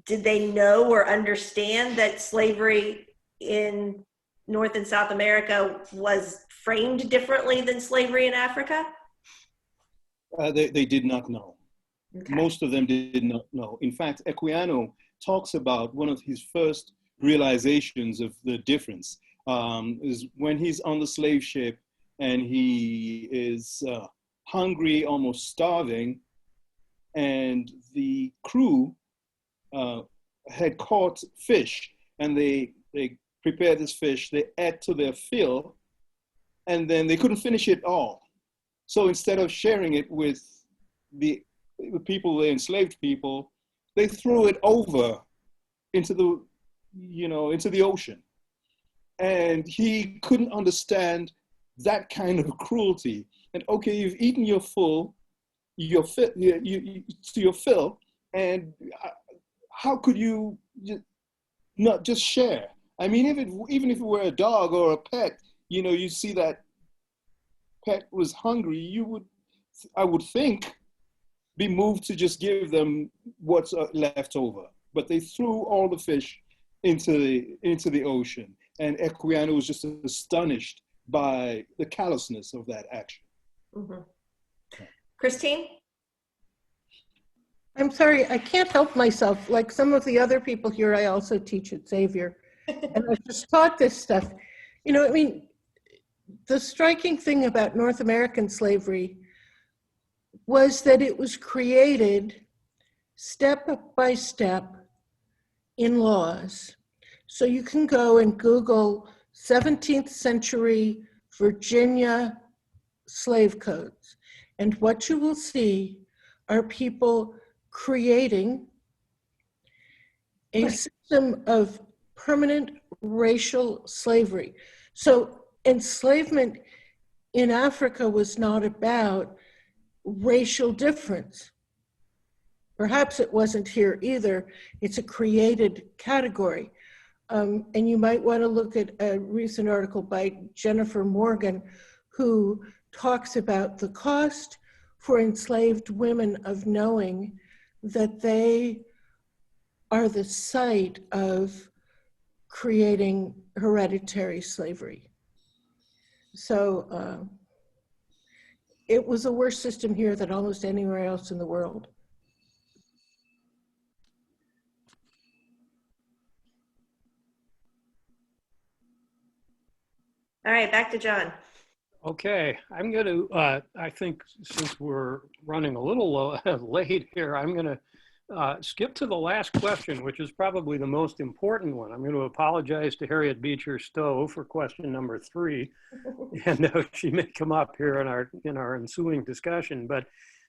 did they know or understand that slavery in North and South America was framed differently than slavery in Africa? They did not know. Okay. Most of them did not know. In fact, Equiano talks about one of his first realizations of the difference is when he's on the slave ship and he is hungry, almost starving, and the crew had caught fish, and they prepared this fish, they ate to their fill, and then they couldn't finish it all. So instead of sharing it with the people, the enslaved people, they threw it over into the, into the ocean. And he couldn't understand that kind of cruelty. And okay, you've eaten your full, to your fill, and how could you not just share? I mean, even if it were a dog or a pet, you see that pet was hungry, you would, I would think, be moved to just give them what's left over. But they threw all the fish into the ocean, and Equiano was just astonished by the callousness of that action. Mm-hmm. Christine? I'm sorry, I can't help myself. Like some of the other people here, I also teach at Xavier. And I just taught this stuff. The striking thing about North American slavery was that it was created step by step in laws. So you can go and Google 17th century Virginia slave codes. And what you will see are people creating a system of permanent racial slavery. So enslavement in Africa was not about racial difference. Perhaps it wasn't here either. It's a created category. And you might want to look at a recent article by Jennifer Morgan, who talks about the cost for enslaved women of knowing that they are the site of creating hereditary slavery. So it was a worse system here than almost anywhere else in the world. All right, back to John. Okay, I'm going to, I think since we're running a little late here, I'm going to skip to the last question, which is probably the most important one. I'm going to apologize to Harriet Beecher Stowe for question number 3. And she may come up here in our ensuing discussion. But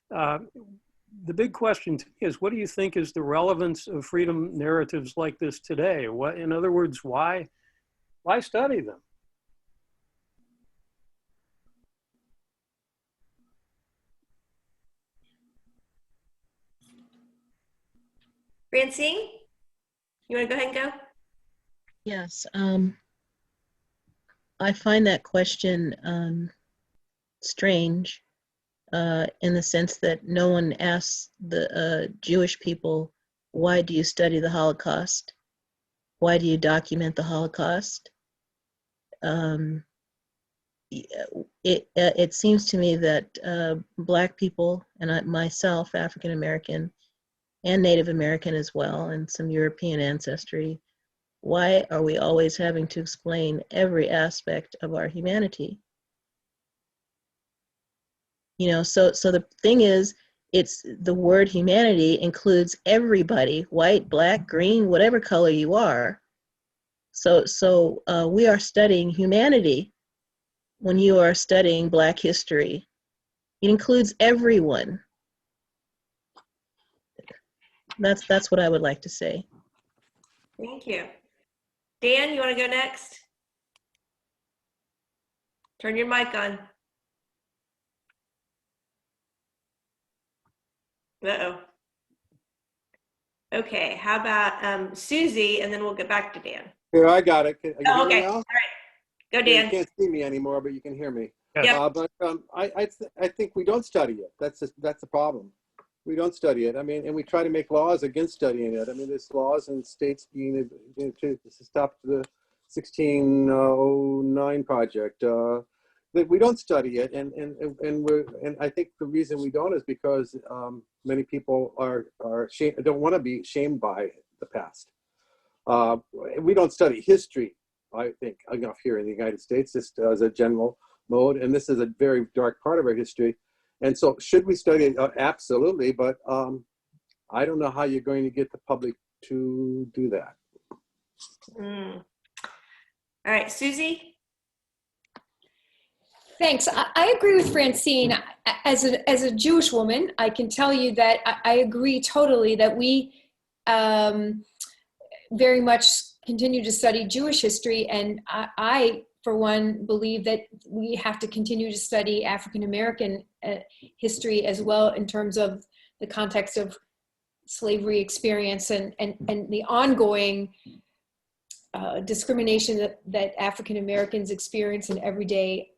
the big question to me is, what do you think is the relevance of freedom narratives like this today? What, in other words, why study them? Francine, you want to go ahead and go? Yes, I find that question strange in the sense that no one asks the Jewish people, why do you study the Holocaust? Why do you document the Holocaust? It seems to me that Black people, and myself, African American, and Native American as well, and some European ancestry, why are we always having to explain every aspect of our humanity? You know, so the thing is, it's the word humanity includes everybody, white, black, green, whatever color you are. So we are studying humanity when you are studying Black history. It includes everyone. That's what I would like to say. Thank you. Dan, you want to go next? Turn your mic on. Uh-oh. Okay, how about Susie, and then we'll get back to Dan. Here, I got it. Can you hear me Okay, now? all right. Go, Dan. You can't see me anymore, but you can hear me. Yep. But I think we don't study it. That's the problem. We don't study it. I mean, and we try to make laws against studying it. I mean, there's laws in states being to stop the 1609 project. That we don't study it, and I think the reason we don't is because many people are don't want to be shamed by the past. We don't study history, I think, enough here in the United States, just as a general mode, and this is a very dark part of our history. And so should we study it? Absolutely, but I don't know how you're going to get the public to do that. All right, Susie? Thanks. I agree with Francine. As a Jewish woman, I can tell you that I agree totally that we very much continue to study Jewish history, and I for one, believe that we have to continue to study African American history as well in terms of the context of slavery experience and the ongoing discrimination that African Americans experience in every day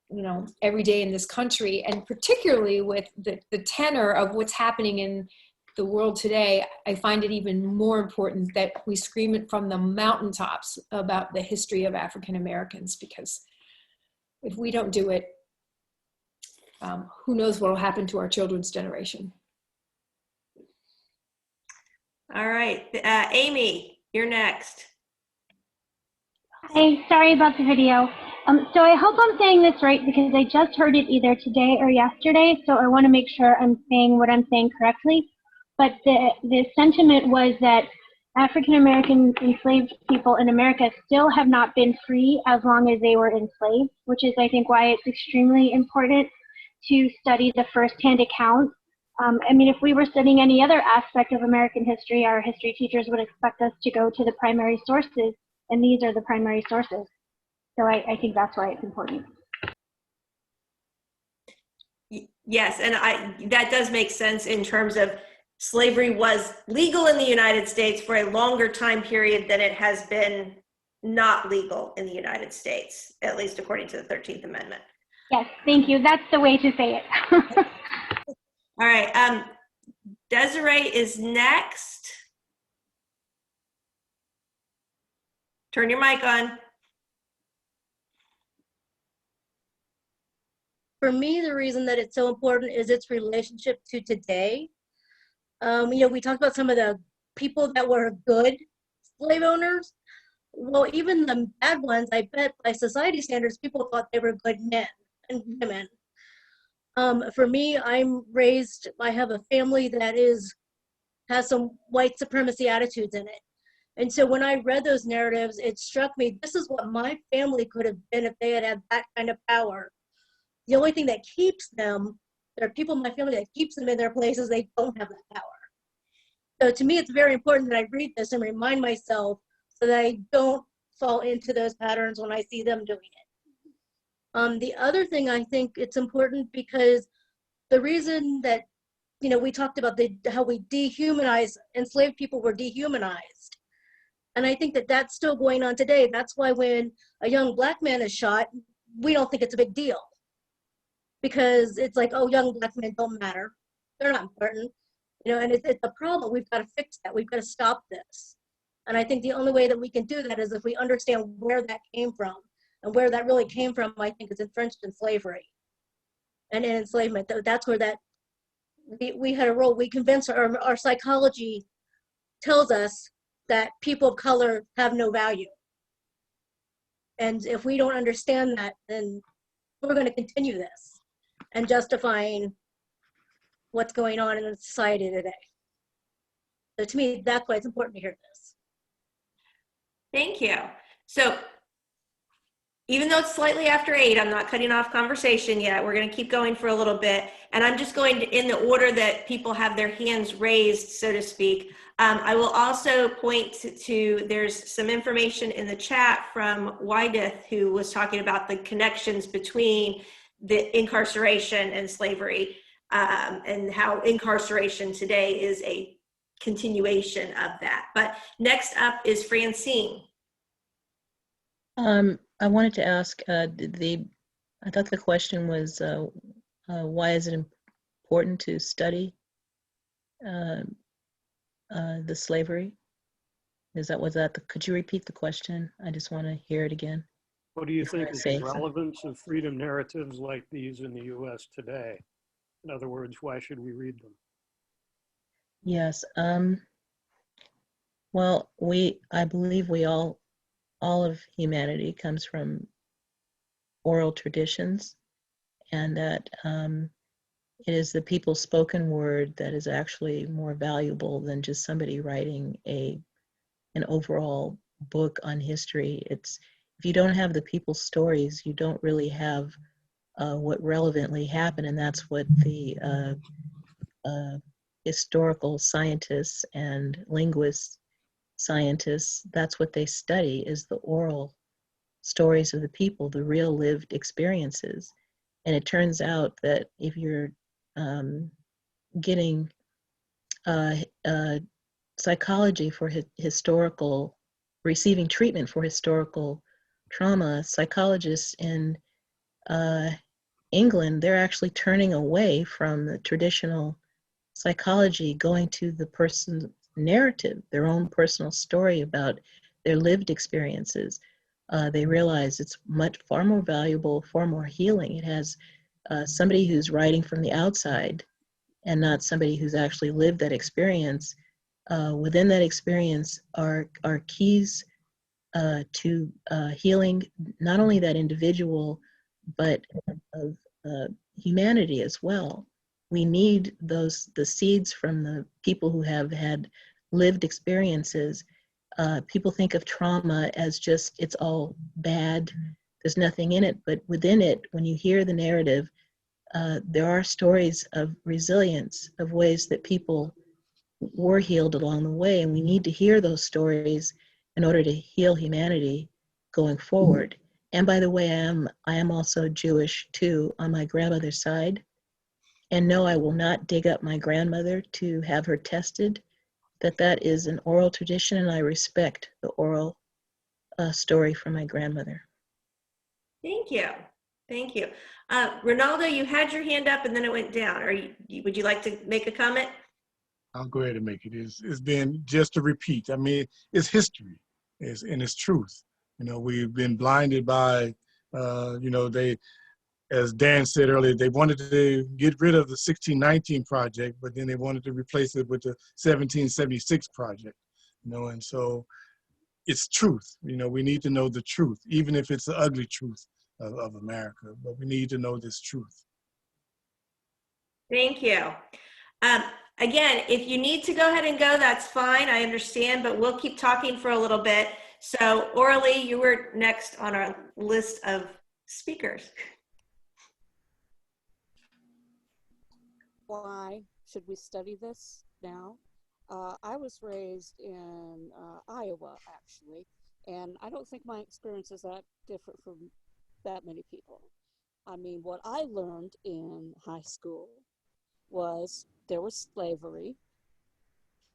in this country, and particularly with the tenor of what's happening in the world today. I find it even more important that we scream it from the mountaintops about the history of African Americans, because if we don't do it, who knows what will happen to our children's generation. All right, Amy, you're next. Hi, sorry about the video. So I hope I'm saying this right, because I just heard it either today or yesterday, so I want to make sure I'm saying what I'm saying correctly. but the sentiment was that African American enslaved people in America still have not been free as long as they were enslaved, which is, I think, why it's extremely important to study the firsthand account. I mean, if we were studying any other aspect of American history, our history teachers would expect us to go to the primary sources, and these are the primary sources. So I think that's why it's important. Yes, and that does make sense in terms of slavery was legal in the United States for a longer time period than it has been not legal in the United States, at least according to the 13th Amendment. Yes, thank you. That's the way to say it. All right, Desiree is next. Turn your mic on. For me, the reason that it's so important is its relationship to today. You know, we talked about some of the people that were good slave owners. Well, even the bad ones, I bet by society standards, people thought they were good men and women. For me, I have a family that has some white supremacy attitudes in it. And so when I read those narratives, it struck me, this is what my family could have been if they had had that kind of power. The only thing that keeps them, there are people in my family that keeps them in their places, they don't have that power. So to me, it's very important that I read this and remind myself so that I don't fall into those patterns when I see them doing it. The other thing, I think it's important because the reason that, you know, we talked about how we dehumanize, enslaved people were dehumanized. And I think that that's still going on today. That's why when a young Black man is shot, we don't think it's a big deal. Because it's like, oh, young Black men don't matter. They're not important. You know, and it's a problem. We've got to fix that. We've got to stop this. And I think the only way that we can do that is if we understand where that came from. And where that really came from, I think, is entrenched in slavery and in enslavement. That's where that we had a role. We convinced our psychology tells us that people of color have no value. And if we don't understand that, then we're going to continue this and justifying what's going on in the society today. So to me, that's why it's important to hear this. Thank you. So even though it's slightly after 8, I'm not cutting off conversation yet. We're going to keep going for a little bit. And I'm just going to, in the order that people have their hands raised, so to speak. I will also point to there's some information in the chat from Wydith, who was talking about the connections between the incarceration and slavery, and how incarceration today is a continuation of that. But next up is Francine. I wanted to ask, I thought the question was, why is it important to study the slavery? Could you repeat the question? I just want to hear it again. What do you think is the relevance of freedom narratives like these in the US today? In other words, why should we read them? Yes. Well, I believe all of humanity comes from oral traditions, and that it is the people's spoken word that is actually more valuable than just somebody writing an overall book on history. If you don't have the people's stories, you don't really have what relevantly happened, and that's what the historical scientists and linguists, scientists, that's what they study, is the oral stories of the people, the real lived experiences. And it turns out that if you're getting psychology for receiving treatment for historical trauma, psychologists in England, they're actually turning away from the traditional psychology, going to the person's narrative, their own personal story about their lived experiences. They realize it's far more valuable, far more healing. It has somebody who's writing from the outside and not somebody who's actually lived that experience. Within that experience are keys to healing not only that individual, but of humanity as well. we need the seeds from the people who have had lived experiences. People think of trauma as just, it's all bad, there's nothing in it, but within it, when you hear the narrative, there are stories of resilience, of ways that people were healed along the way, and we need to hear those stories in order to heal humanity going forward. And by the way, I am also Jewish too, on my grandmother's side. And no, I will not dig up my grandmother to have her tested. That is an oral tradition, and I respect the oral story from my grandmother. Thank you. Thank you. Ronaldo, you had your hand up and then it went down. Would you like to make a comment? I'll go ahead and make it. It's been just to repeat. I mean, it's history, and it's truth. You know, we've been blinded by, you know, they, as Dan said earlier, they wanted to get rid of the 1619 project, but then they wanted to replace it with the 1776 project. You know, and so it's truth. You know, we need to know the truth, even if it's the ugly truth of America, but we need to know this truth. Thank you. Again, if you need to go ahead and go, that's fine. I understand, but we'll keep talking for a little bit. So, Orly, you were next on our list of speakers. Why should we study this now? I was raised in Iowa, actually, and I don't think my experience is that different from that many people. I mean, what I learned in high school was there was slavery.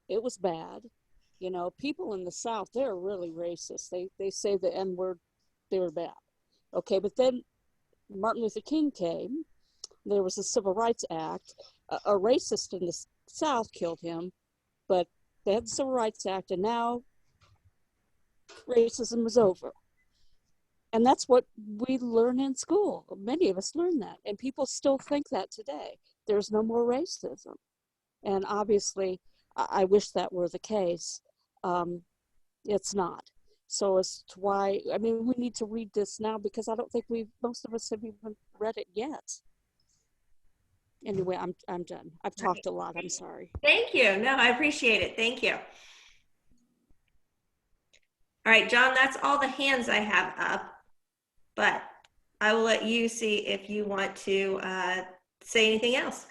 It was bad. You know, people in the South, they're really racist. They say the N-word, they were bad. Okay, but then Martin Luther King came. There was a Civil Rights Act. A racist in the South killed him, but they had the Civil Rights Act, and now racism is over. And that's what we learn in school. Many of us learn that, and people still think that today. There's no more racism. And obviously, I wish that were the case. It's not. So as to why, I mean, we need to read this now, because I don't think most of us have even read it yet. Anyway, I'm done. I've talked a lot. I'm sorry. Thank you. No, I appreciate it. Thank you. All right, John, that's all the hands I have up, but I will let you see if you want to say anything else.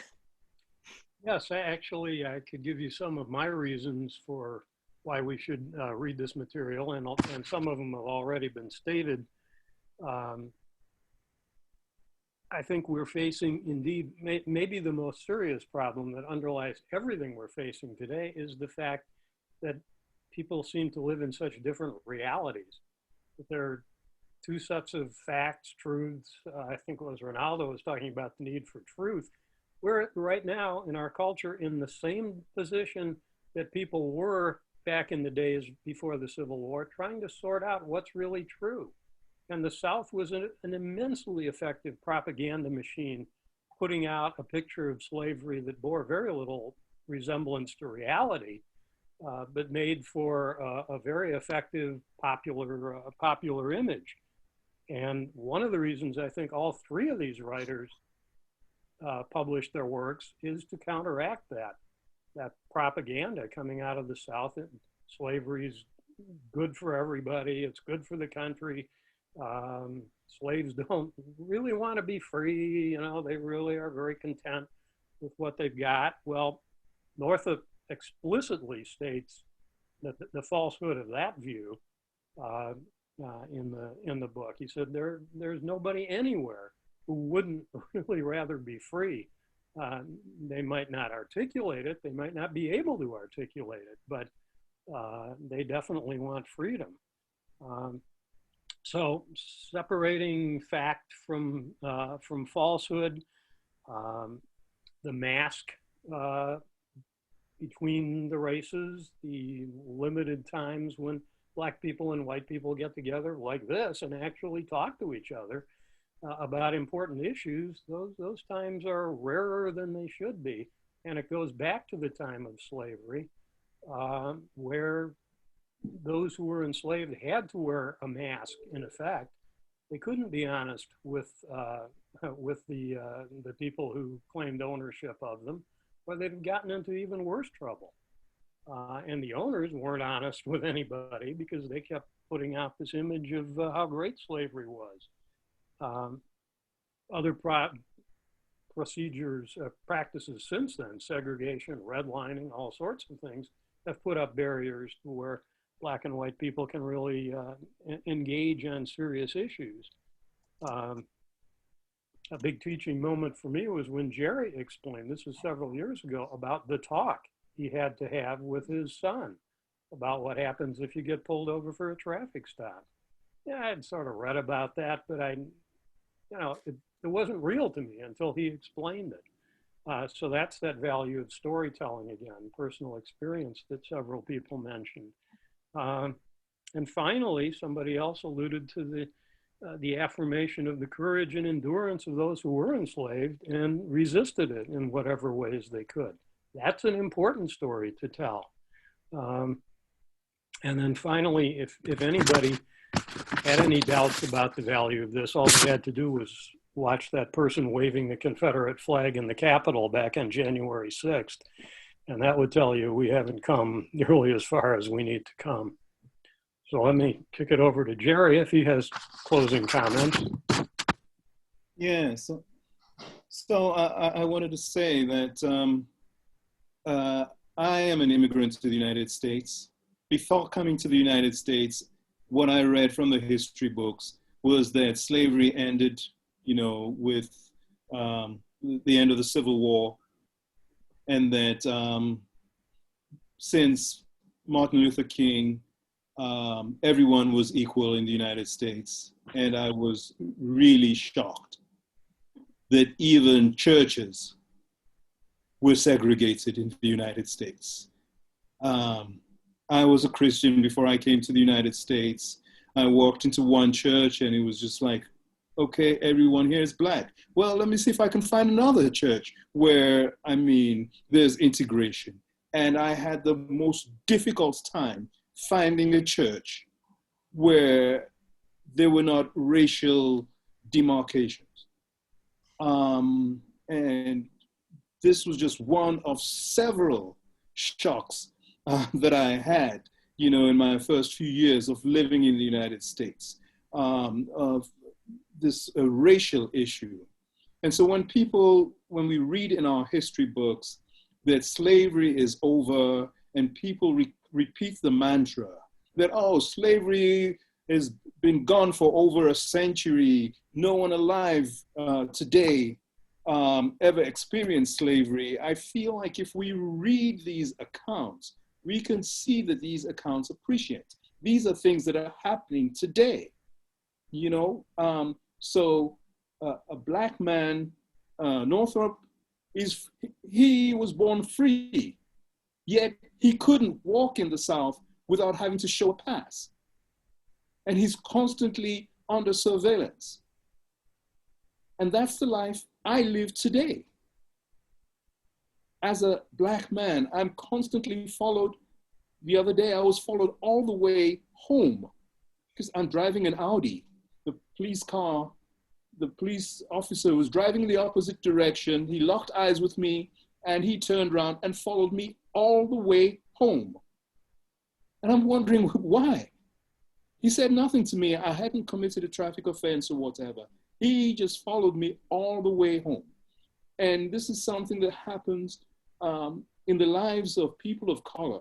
Yes, actually, I could give you some of my reasons for why we should read this material, and some of them have already been stated. I think we're facing, indeed, maybe the most serious problem that underlies everything we're facing today is the fact that people seem to live in such different realities. That there are two sets of facts, truths. I think it was Ronaldo was talking about the need for truth. We're right now in our culture in the same position that people were back in the days before the Civil War, trying to sort out what's really true. And the South was an immensely effective propaganda machine, putting out a picture of slavery that bore very little resemblance to reality, but made for a very effective popular image. And one of the reasons I think all three of these writers published their works is to counteract that propaganda coming out of the South. Slavery's good for everybody. It's good for the country. Slaves don't really want to be free. You know, they really are very content with what they've got. Well, Northup explicitly states that the falsehood of that view in the book. He said there's nobody anywhere who wouldn't really rather be free. They might not articulate it. They might not be able to articulate it, but they definitely want freedom. So separating fact from falsehood, the mask between the races, the limited times when Black people and white people get together like this and actually talk to each other about important issues, those times are rarer than they should be. And it goes back to the time of slavery, where those who were enslaved had to wear a mask, in effect. They couldn't be honest with with the people who claimed ownership of them, or they'd have gotten into even worse trouble. And the owners weren't honest with anybody because they kept putting out this image of how great slavery was. Other procedures, practices since then, segregation, redlining, all sorts of things, have put up barriers to where Black and white people can really engage on serious issues. A big teaching moment for me was when Jerry explained, this was several years ago, about the talk he had to have with his son about what happens if you get pulled over for a traffic stop. Yeah, I'd sort of read about that, but it wasn't real to me until he explained it. So that's that value of storytelling again, personal experience that several people mentioned. And finally, somebody else alluded to the affirmation of the courage and endurance of those who were enslaved and resisted it in whatever ways they could. That's an important story to tell. And then finally, if anybody had any doubts about the value of this, all they had to do was watch that person waving the Confederate flag in the Capitol back on January 6th. And that would tell you we haven't come nearly as far as we need to come. So let me kick it over to Jerry if he has closing comments. Yeah, so I wanted to say that I am an immigrant to the United States. Before coming to the United States, what I read from the history books was that slavery ended, with the end of the Civil War, and that since Martin Luther King, everyone was equal in the United States. And I was really shocked that even churches were segregated in the United States. I was a Christian before I came to the United States. I walked into one church and it was just like, okay, everyone here is Black. Well, let me see if I can find another church where, there's integration. And I had the most difficult time finding a church where there were not racial demarcations. And this was just one of several shocks that I had, in my first few years of living in the United States, of this racial issue. And so when we read in our history books that slavery is over and people repeat the mantra that, slavery has been gone for over a century, no one alive today ever experienced slavery, I feel like if we read these accounts, we can see that these accounts are prescient. These are things that are happening today, So a Black man, Northup, he was born free, yet he couldn't walk in the South without having to show a pass. And he's constantly under surveillance. And that's the life I live today. As a Black man, I'm constantly followed. The other day, I was followed all the way home because I'm driving an Audi. The police officer was driving in the opposite direction. He locked eyes with me and he turned around and followed me all the way home. And I'm wondering why. He said nothing to me. I hadn't committed a traffic offense or whatever. He just followed me all the way home. And this is something that happens in the lives of people of color.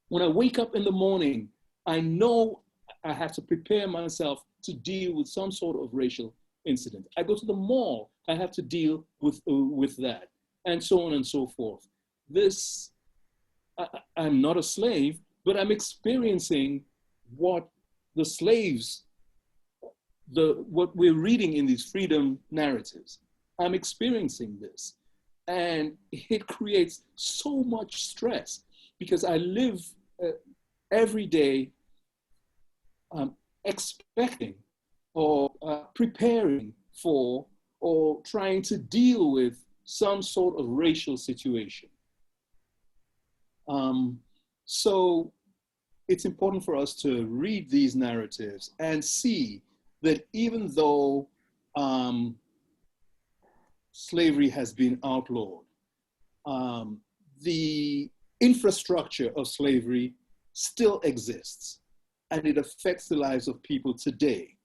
When I wake up in the morning, I know I have to prepare myself to deal with some sort of racial incident. I go to the mall, I have to deal with that, and so on and so forth. I'm not a slave, but I'm experiencing what the slaves, what we're reading in these freedom narratives. I'm experiencing this. And it creates so much stress because I live every day expecting or preparing for or trying to deal with some sort of racial situation. So it's important for us to read these narratives and see that even though slavery has been outlawed. The infrastructure of slavery still exists, and it affects the lives of people today.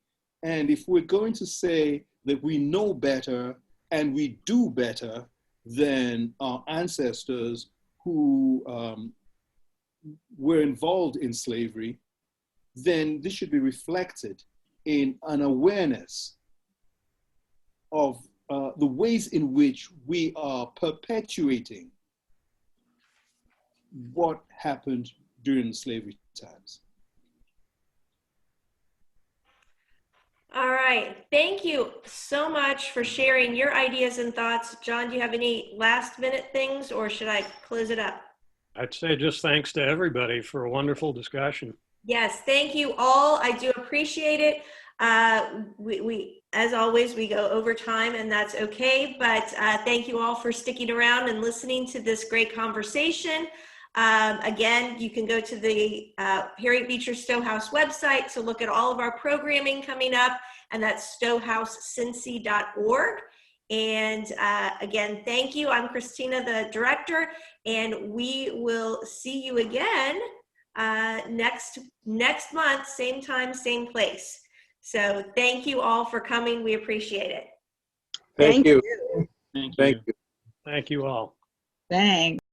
And if we're going to say that we know better and we do better than our ancestors who were involved in slavery, then this should be reflected in an awareness of the ways in which we are perpetuating what happened during slavery times. All right. Thank you so much for sharing your ideas and thoughts. John, do you have any last minute things, or should I close it up? I'd say just thanks to everybody for a wonderful discussion. Yes, thank you all. I do appreciate it. We as always, we go over time, and that's okay. But thank you all for sticking around and listening to this great conversation. Again, you can go to the Harriet Beecher Stowe House website to look at all of our programming coming up, and that's stowehousecincy.org. And again, thank you. I'm Christina, the director, and we will see you again next month, same time, same place. So thank you all for coming. We appreciate it. Thank you. Thank you. Thank you. Thank you all. Thanks.